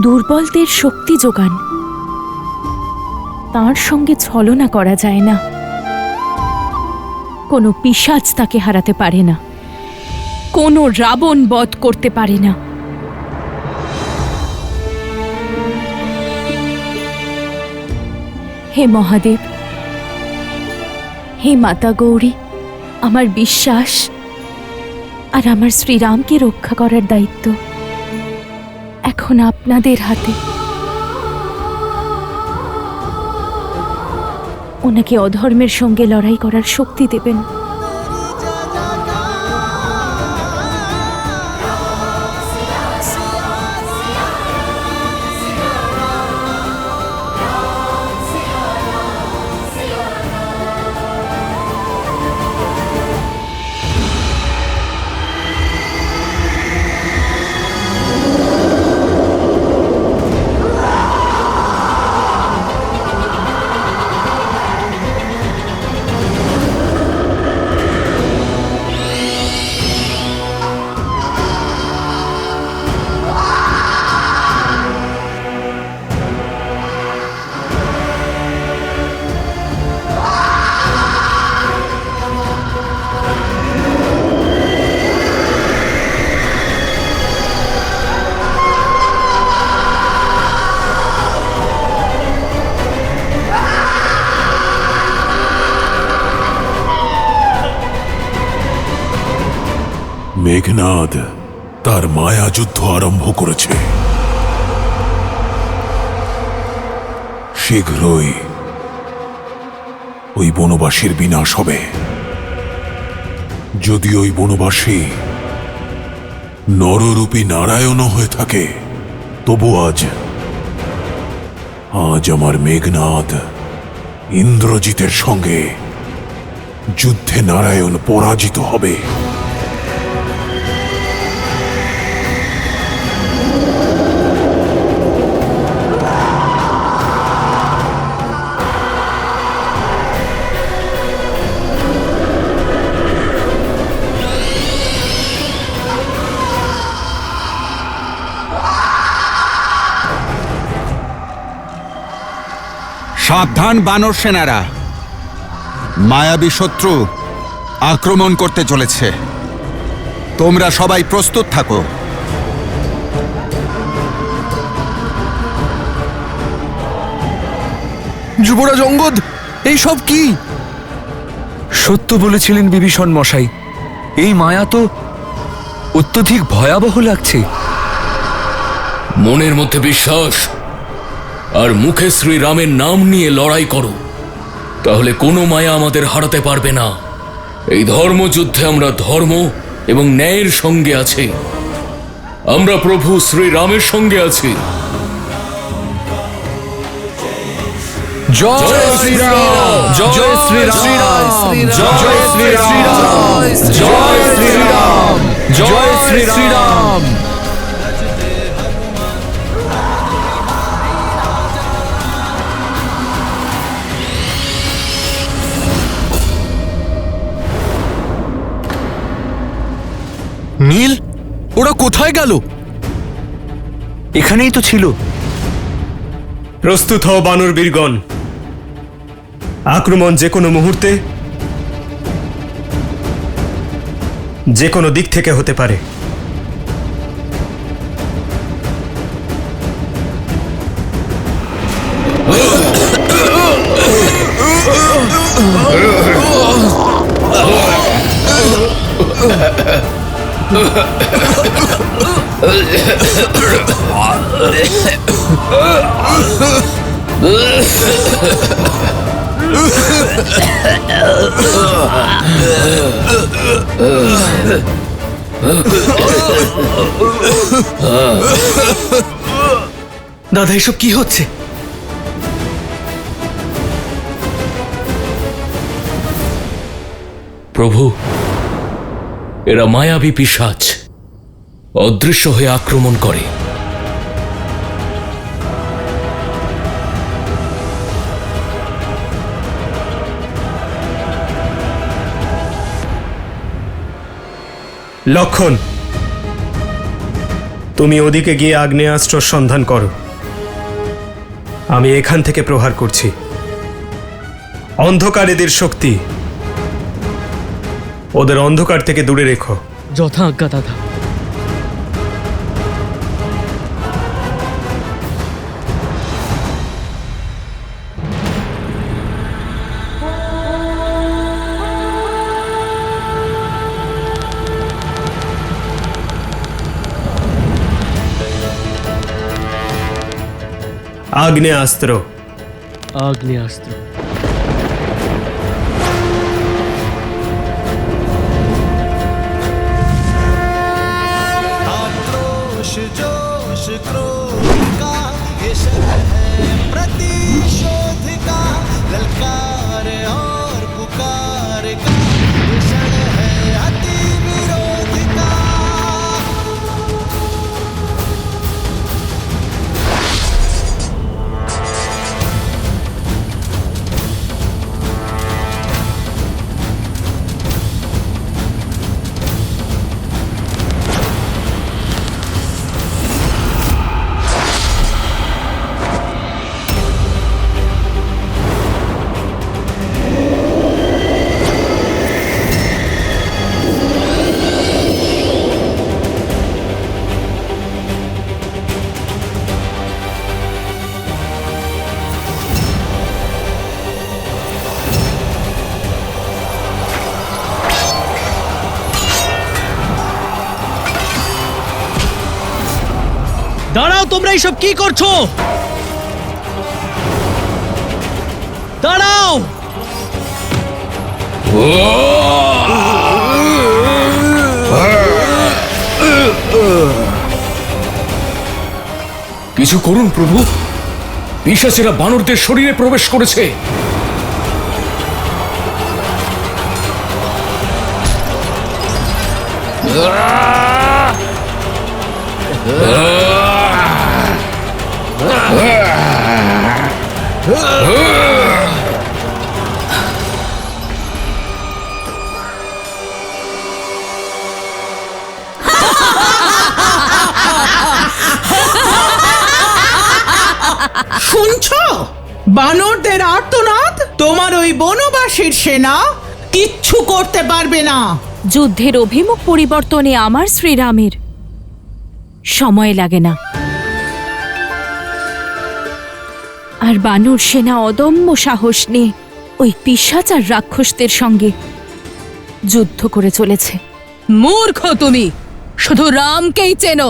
দুর্বলদের শক্তি যোগান, তাঁর সঙ্গে ছলনা করা যায় না। কোনো পিশাচ তাকে হারাতে পারে না, কোনো রাবণ বধ করতে পারে না। হে মহাদেব, হে মাতা গৌরী, আমার বিশ্বাস আর আমার শ্রীরামকে রক্ষা করার দায়িত্ব এখন আপনাদের হাতে। ওনাকে অধর্মের সঙ্গে লড়াই করার শক্তি দেবেন। মেঘনাদ তার মায়া যুদ্ধ আরম্ভ করেছে। শীঘ্রই ওই বনবাসীর বিনাশ হবে। যদি ওই বনবাসী নররূপী নারায়ণ হয়ে থাকে, তবু আজ আমার মেঘনাদ ইন্দ্রজিতের সঙ্গে যুদ্ধে নারায়ণ পরাজিত হবে। সাবধান বানর সেনারা, মায়াবী শত্রু আক্রমণ করতে চলেছে। তোমরা সবাই প্রস্তুত থাকো। যুবরাজ অঙ্গদ, এইসব কি? সত্য বলেছিলেন বিভীষণ মশাই, এই মায়া তো অত্যধিক ভয়াবহ লাগছে। মনের মধ্যে বিশ্বাস আর মুখে শ্রীরামের নাম নিয়ে লড়াই করো, তাহলে কোনো মায়া আমাদের হারাতে পারবে না। এই ধর্মযুদ্ধে আমরা ধর্ম এবং ন্যায়ের সঙ্গে আছি। আমরা প্রভু শ্রীরামের সঙ্গে আছি। জয় শ্রীরাম, জয় শ্রীরাম, জয় শ্রীরাম, জয় শ্রীরাম, জয় শ্রীরাম। নীল, ওরা কোথায় গেল? এখানেই তো ছিল। প্রস্তুত হও বানর বীরগণ, আক্রমণ যে কোনো মুহূর্তে যে কোনো দিক থেকে হতে পারে। দাদা, এসব কি হচ্ছে? প্রভু, এরা মায়াবী পিশাচ, অদৃশ্য হয়ে আক্রমণ করে। লক্ষণ, তুমি ওদিকে গিয়ে আগ্নেয়াস্ত্র সন্ধান করো, আমি এখান থেকে প্রহার করছি। অন্ধকারীদের শক্তি, ওদের অন্ধকার থেকে দূরে রেখো। যথা আজ্ঞা দাদা। আগ্নেয়াস্ত্র, আগ্নেয়াস্ত্র। आक्रोश जोश क्रोध का ये शब्द है प्रतिशोध का, ललकार और पुकार का ये क्षण है अति विरोध का। দাঁড়াও, তোমরা এইসব কি করছো? দাঁড়াও! কিছু করুন প্রভু, পিশাচেরা বানরদের শরীরে প্রবেশ করেছে। শুনছো বানরদের আর্তনাদ? তোমার ওই বনবাসীর সেনা কিচ্ছু করতে পারবে না। যুদ্ধের অভিমুখ পরিবর্তনে আমার শ্রীরামের সময় লাগে না। আর বানর সেনা অদম্য সাহস নিয়ে ওই পিশাচ আর রাক্ষসদের সঙ্গে যুদ্ধ করে চলেছে। মূর্খ তুমি, শুধু রামকেই চেনো,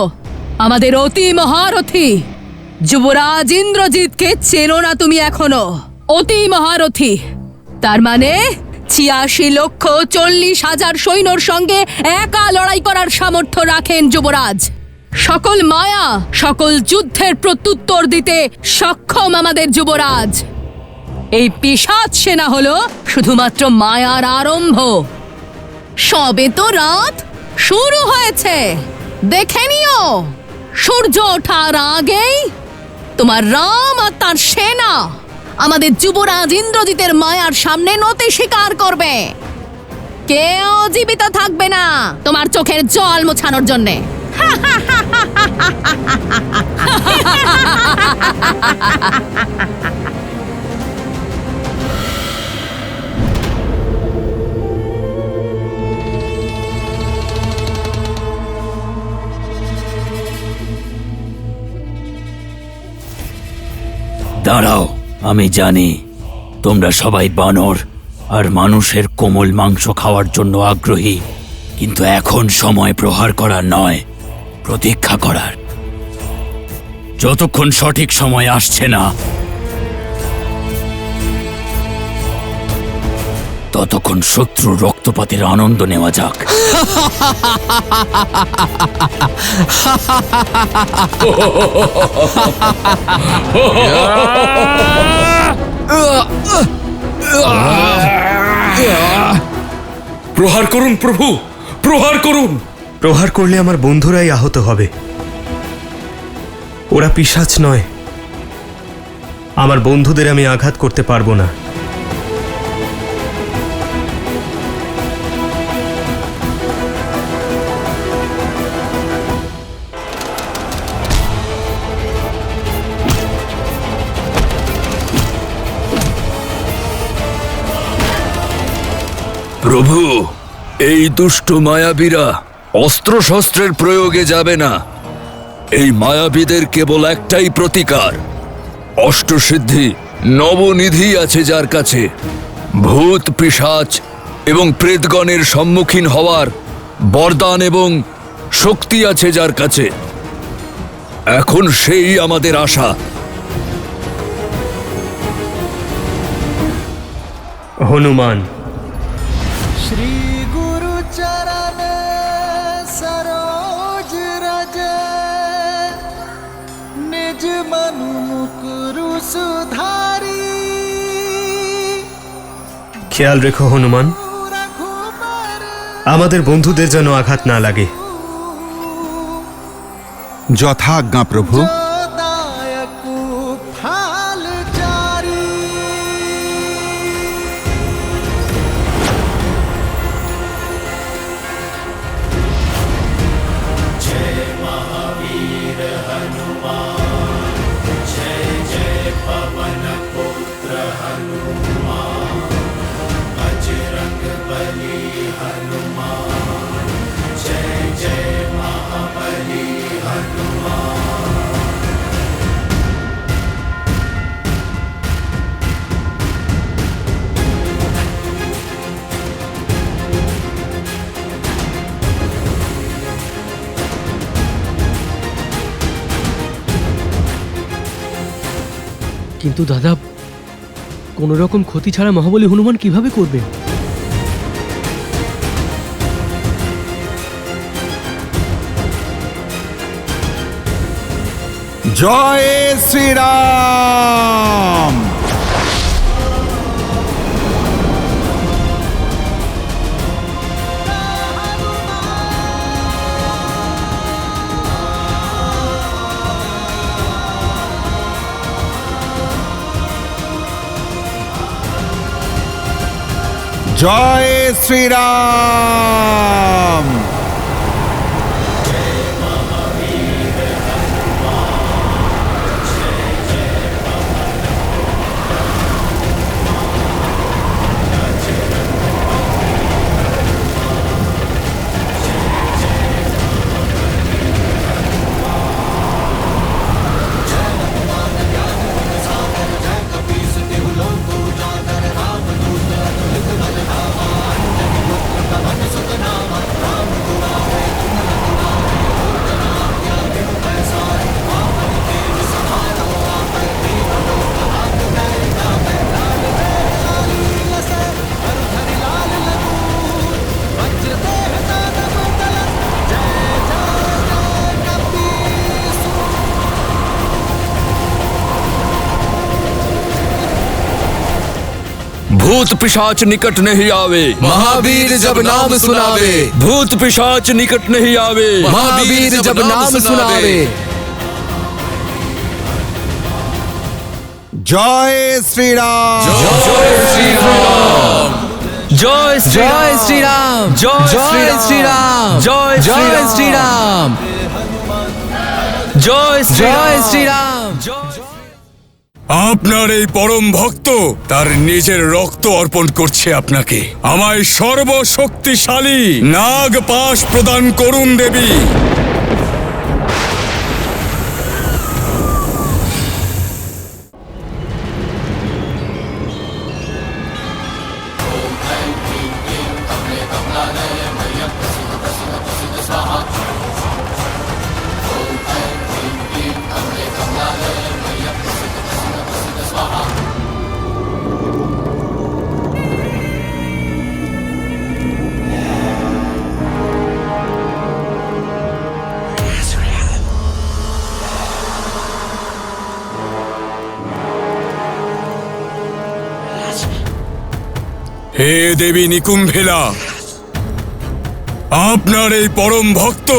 আমাদের অতি মহারথী। যুবরাজ ইন্দ্রজিৎকে চেনো না তুমি এখনো। অতি মহারথী, তার মানে ৮৬,৪০,০০০ সৈন্যর সঙ্গে একা লড়াই করার সামর্থ্য রাখেন যুবরাজ। সকল মায়া, সকল যুদ্ধের প্রত্যুত্তর দিতে সক্ষম আমাদের যুবরাজ। এই পিশাচ সেনা হলো শুধুমাত্র মায়ার আরম্ভ। সবে তো রাত শুরু হয়েছে, দেখে নিও সূর্য ওঠার আগেই তোমার রাম আর তার সেনা আমাদের যুবরাজ ইন্দ্রজিতের মায়ার সামনে নতি স্বীকার করবে। কেউ জীবিত থাকবে না তোমার চোখের জল মোছানোর জন্যে। দাঁড়াও, আমি জানি তোমরা সবাই বানর আর মানুষের কোমল মাংস খাওয়ার জন্য আগ্রহী, কিন্তু এখন সময় প্রহার করার নয়, প্রতীক্ষা করার। যতক্ষণ সঠিক সময় আসছে না ততক্ষণ শত্রুর রক্তপাতের আনন্দ নেওয়া যাক। প্রহার করুন প্রভু, প্রহার করুন। প্রহার করলে আমার বন্ধুরাই আহত হবে। ওরা পিশাচ নয়, আমার বন্ধুদের আমি আঘাত করতে পারবো না। প্রভু, এই দুষ্ট মায়াবীরা অস্ত্রশস্ত্রের প্রয়োগে যাবে না। এই মায়াবীদের কেবল একটাই প্রতিকার, অষ্টসিদ্ধি নবনিধি আছে যার কাছে, ভূত পিশাচ এবং প্রেতগণের সম্মুখীন হওয়ার বরদান এবং শক্তি আছে যার কাছে। এখন সেই আমাদের আশা। হনুমান। श्री गुरु चरण सरोज रज निज मनु मुकुरु सुधारी। খেয়াল রেখো হনুমান, আমাদের বন্ধুদের যেন আঘাত না লাগে। যথা আজ্ঞা প্রভু। কিন্তু দাদা, কোনো রকম ক্ষতি ছাড়া মহাবলী হনুমান কিভাবে করবে? জয় শ্রীরাম। জয় শ্রীরাম। भूत पिशाच निकट नहीं आवे, महावीर जब नाम सुनावे। भूत पिशाच निकट नहीं आवे, महावीर जब नाम सुनावे। जय श्री राम। जय श्री राम। जय श्री राम। जय श्री राम। जय श्री राम। जय श्री राम। আপনার এই পরম ভক্ত তার নিজের রক্ত অর্পণ করছে আপনাকে। আমায় সর্বশক্তিশালী নাগ পাশ প্রদান করুন দেবী। হে দেবী নিকুম্ভেলা, আপনার এই পরম ভক্ত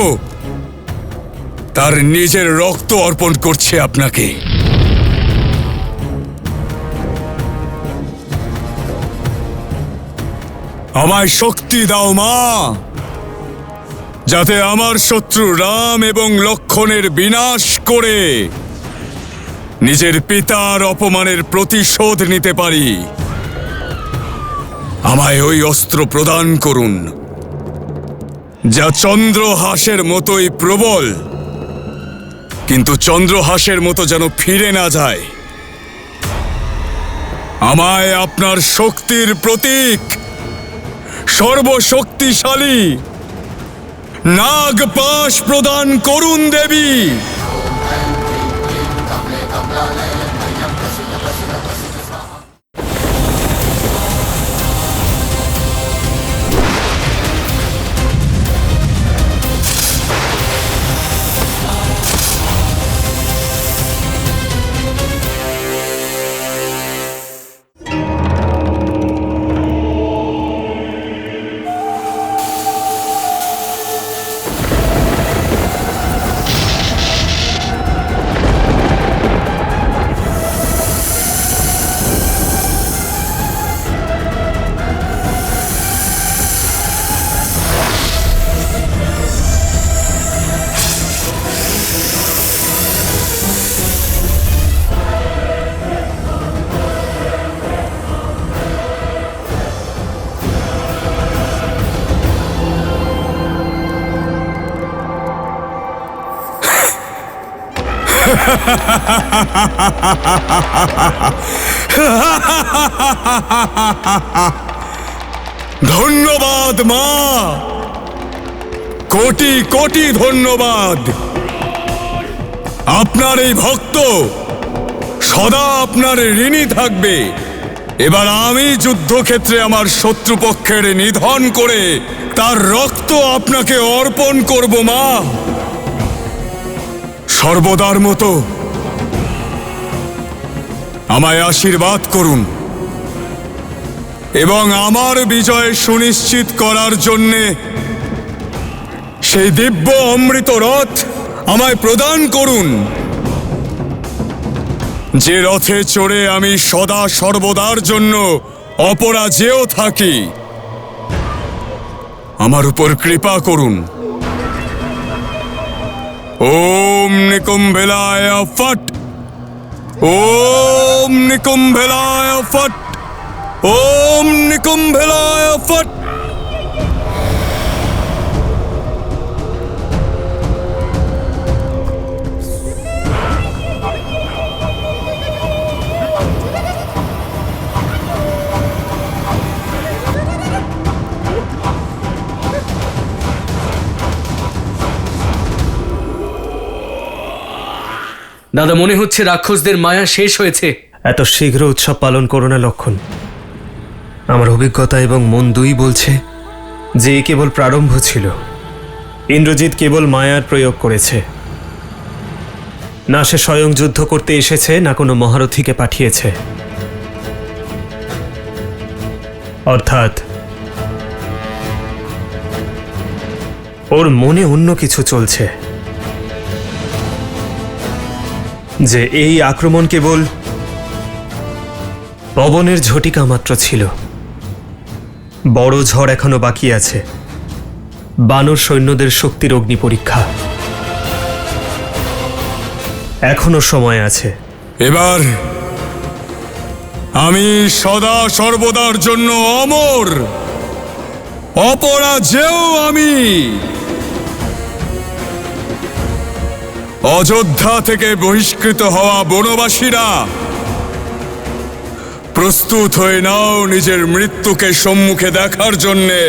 তার নিজের রক্ত অর্পণ করছে আপনাকে। আমায় শক্তি দাও মা, যাতে আমার শত্রু রাম এবং লক্ষ্মণের বিনাশ করে নিজের পিতার অপমানের প্রতিশোধ নিতে পারি। আমায় ওই অস্ত্র প্রদান করুন যা চন্দ্রহাসের মতোই প্রবল, কিন্তু চন্দ্রহাসের মতো যেন ফিরে না যায়। আমায় আপনার শক্তির প্রতীক সর্বশক্তিশালী নাগপাশ প্রদান করুন দেবী। ধন্যবাদ মা, কোটি কোটি ধন্যবাদ। আপনার এই ভক্ত সদা আপনার ঋণী থাকবে। এবার আমি যুদ্ধক্ষেত্রে আমার শত্রুপক্ষের নিধন করে তার রক্ত আপনাকে অর্পণ করব মা। সর্বদার মতো আমায় আশীর্বাদ করুন এবং আমার বিজয় সুনিশ্চিত করার জন্যে সেই দিব্য অমৃত রথ আমায় প্রদান করুন, যে রথে চড়ে আমি সদা সর্বদার জন্য অপরাজেয় থাকি। আমার উপর কৃপা করুন। ওম নিকুম্ভেলায় ফট, ওম নিকুম্ভেলায় ফট, ওম নিকুম্ভেলায় ফট। দাদা, মনে হচ্ছে রাক্ষসদের মায়া শেষ হয়েছে। এত শীঘ্র উৎসব পালন করো না লক্ষণ। আমার অভিজ্ঞতা এবং মন দুই বলছে যে এ কেবল প্রারম্ভ ছিল। ইন্দ্রজিৎ কেবল মায়ার প্রয়োগ করেছে। না সে স্বয়ং যুদ্ধ করতে এসেছে, না কোনো মহারথীকে পাঠিয়েছে। অর্থাৎ ওর মনে অন্য কিছু চলছে, যে এই আক্রমণ কেবল পবনের ঝটিকা মাত্র ছিল। বড় ঝড় এখনো বাকি আছে, বানর সৈন্যদের শক্তির অগ্নি পরীক্ষা এখনো সময় আছে। এবার আমি সদা সর্বদার জন্য অমর, অপরাজেয় আমি। অযোধ্যা থেকে বহিষ্কৃত হওয়া বনবাসীরা প্রস্তুত হয়ে নাও নিজের মৃত্যুকে সম্মুখে দেখার জন্যে।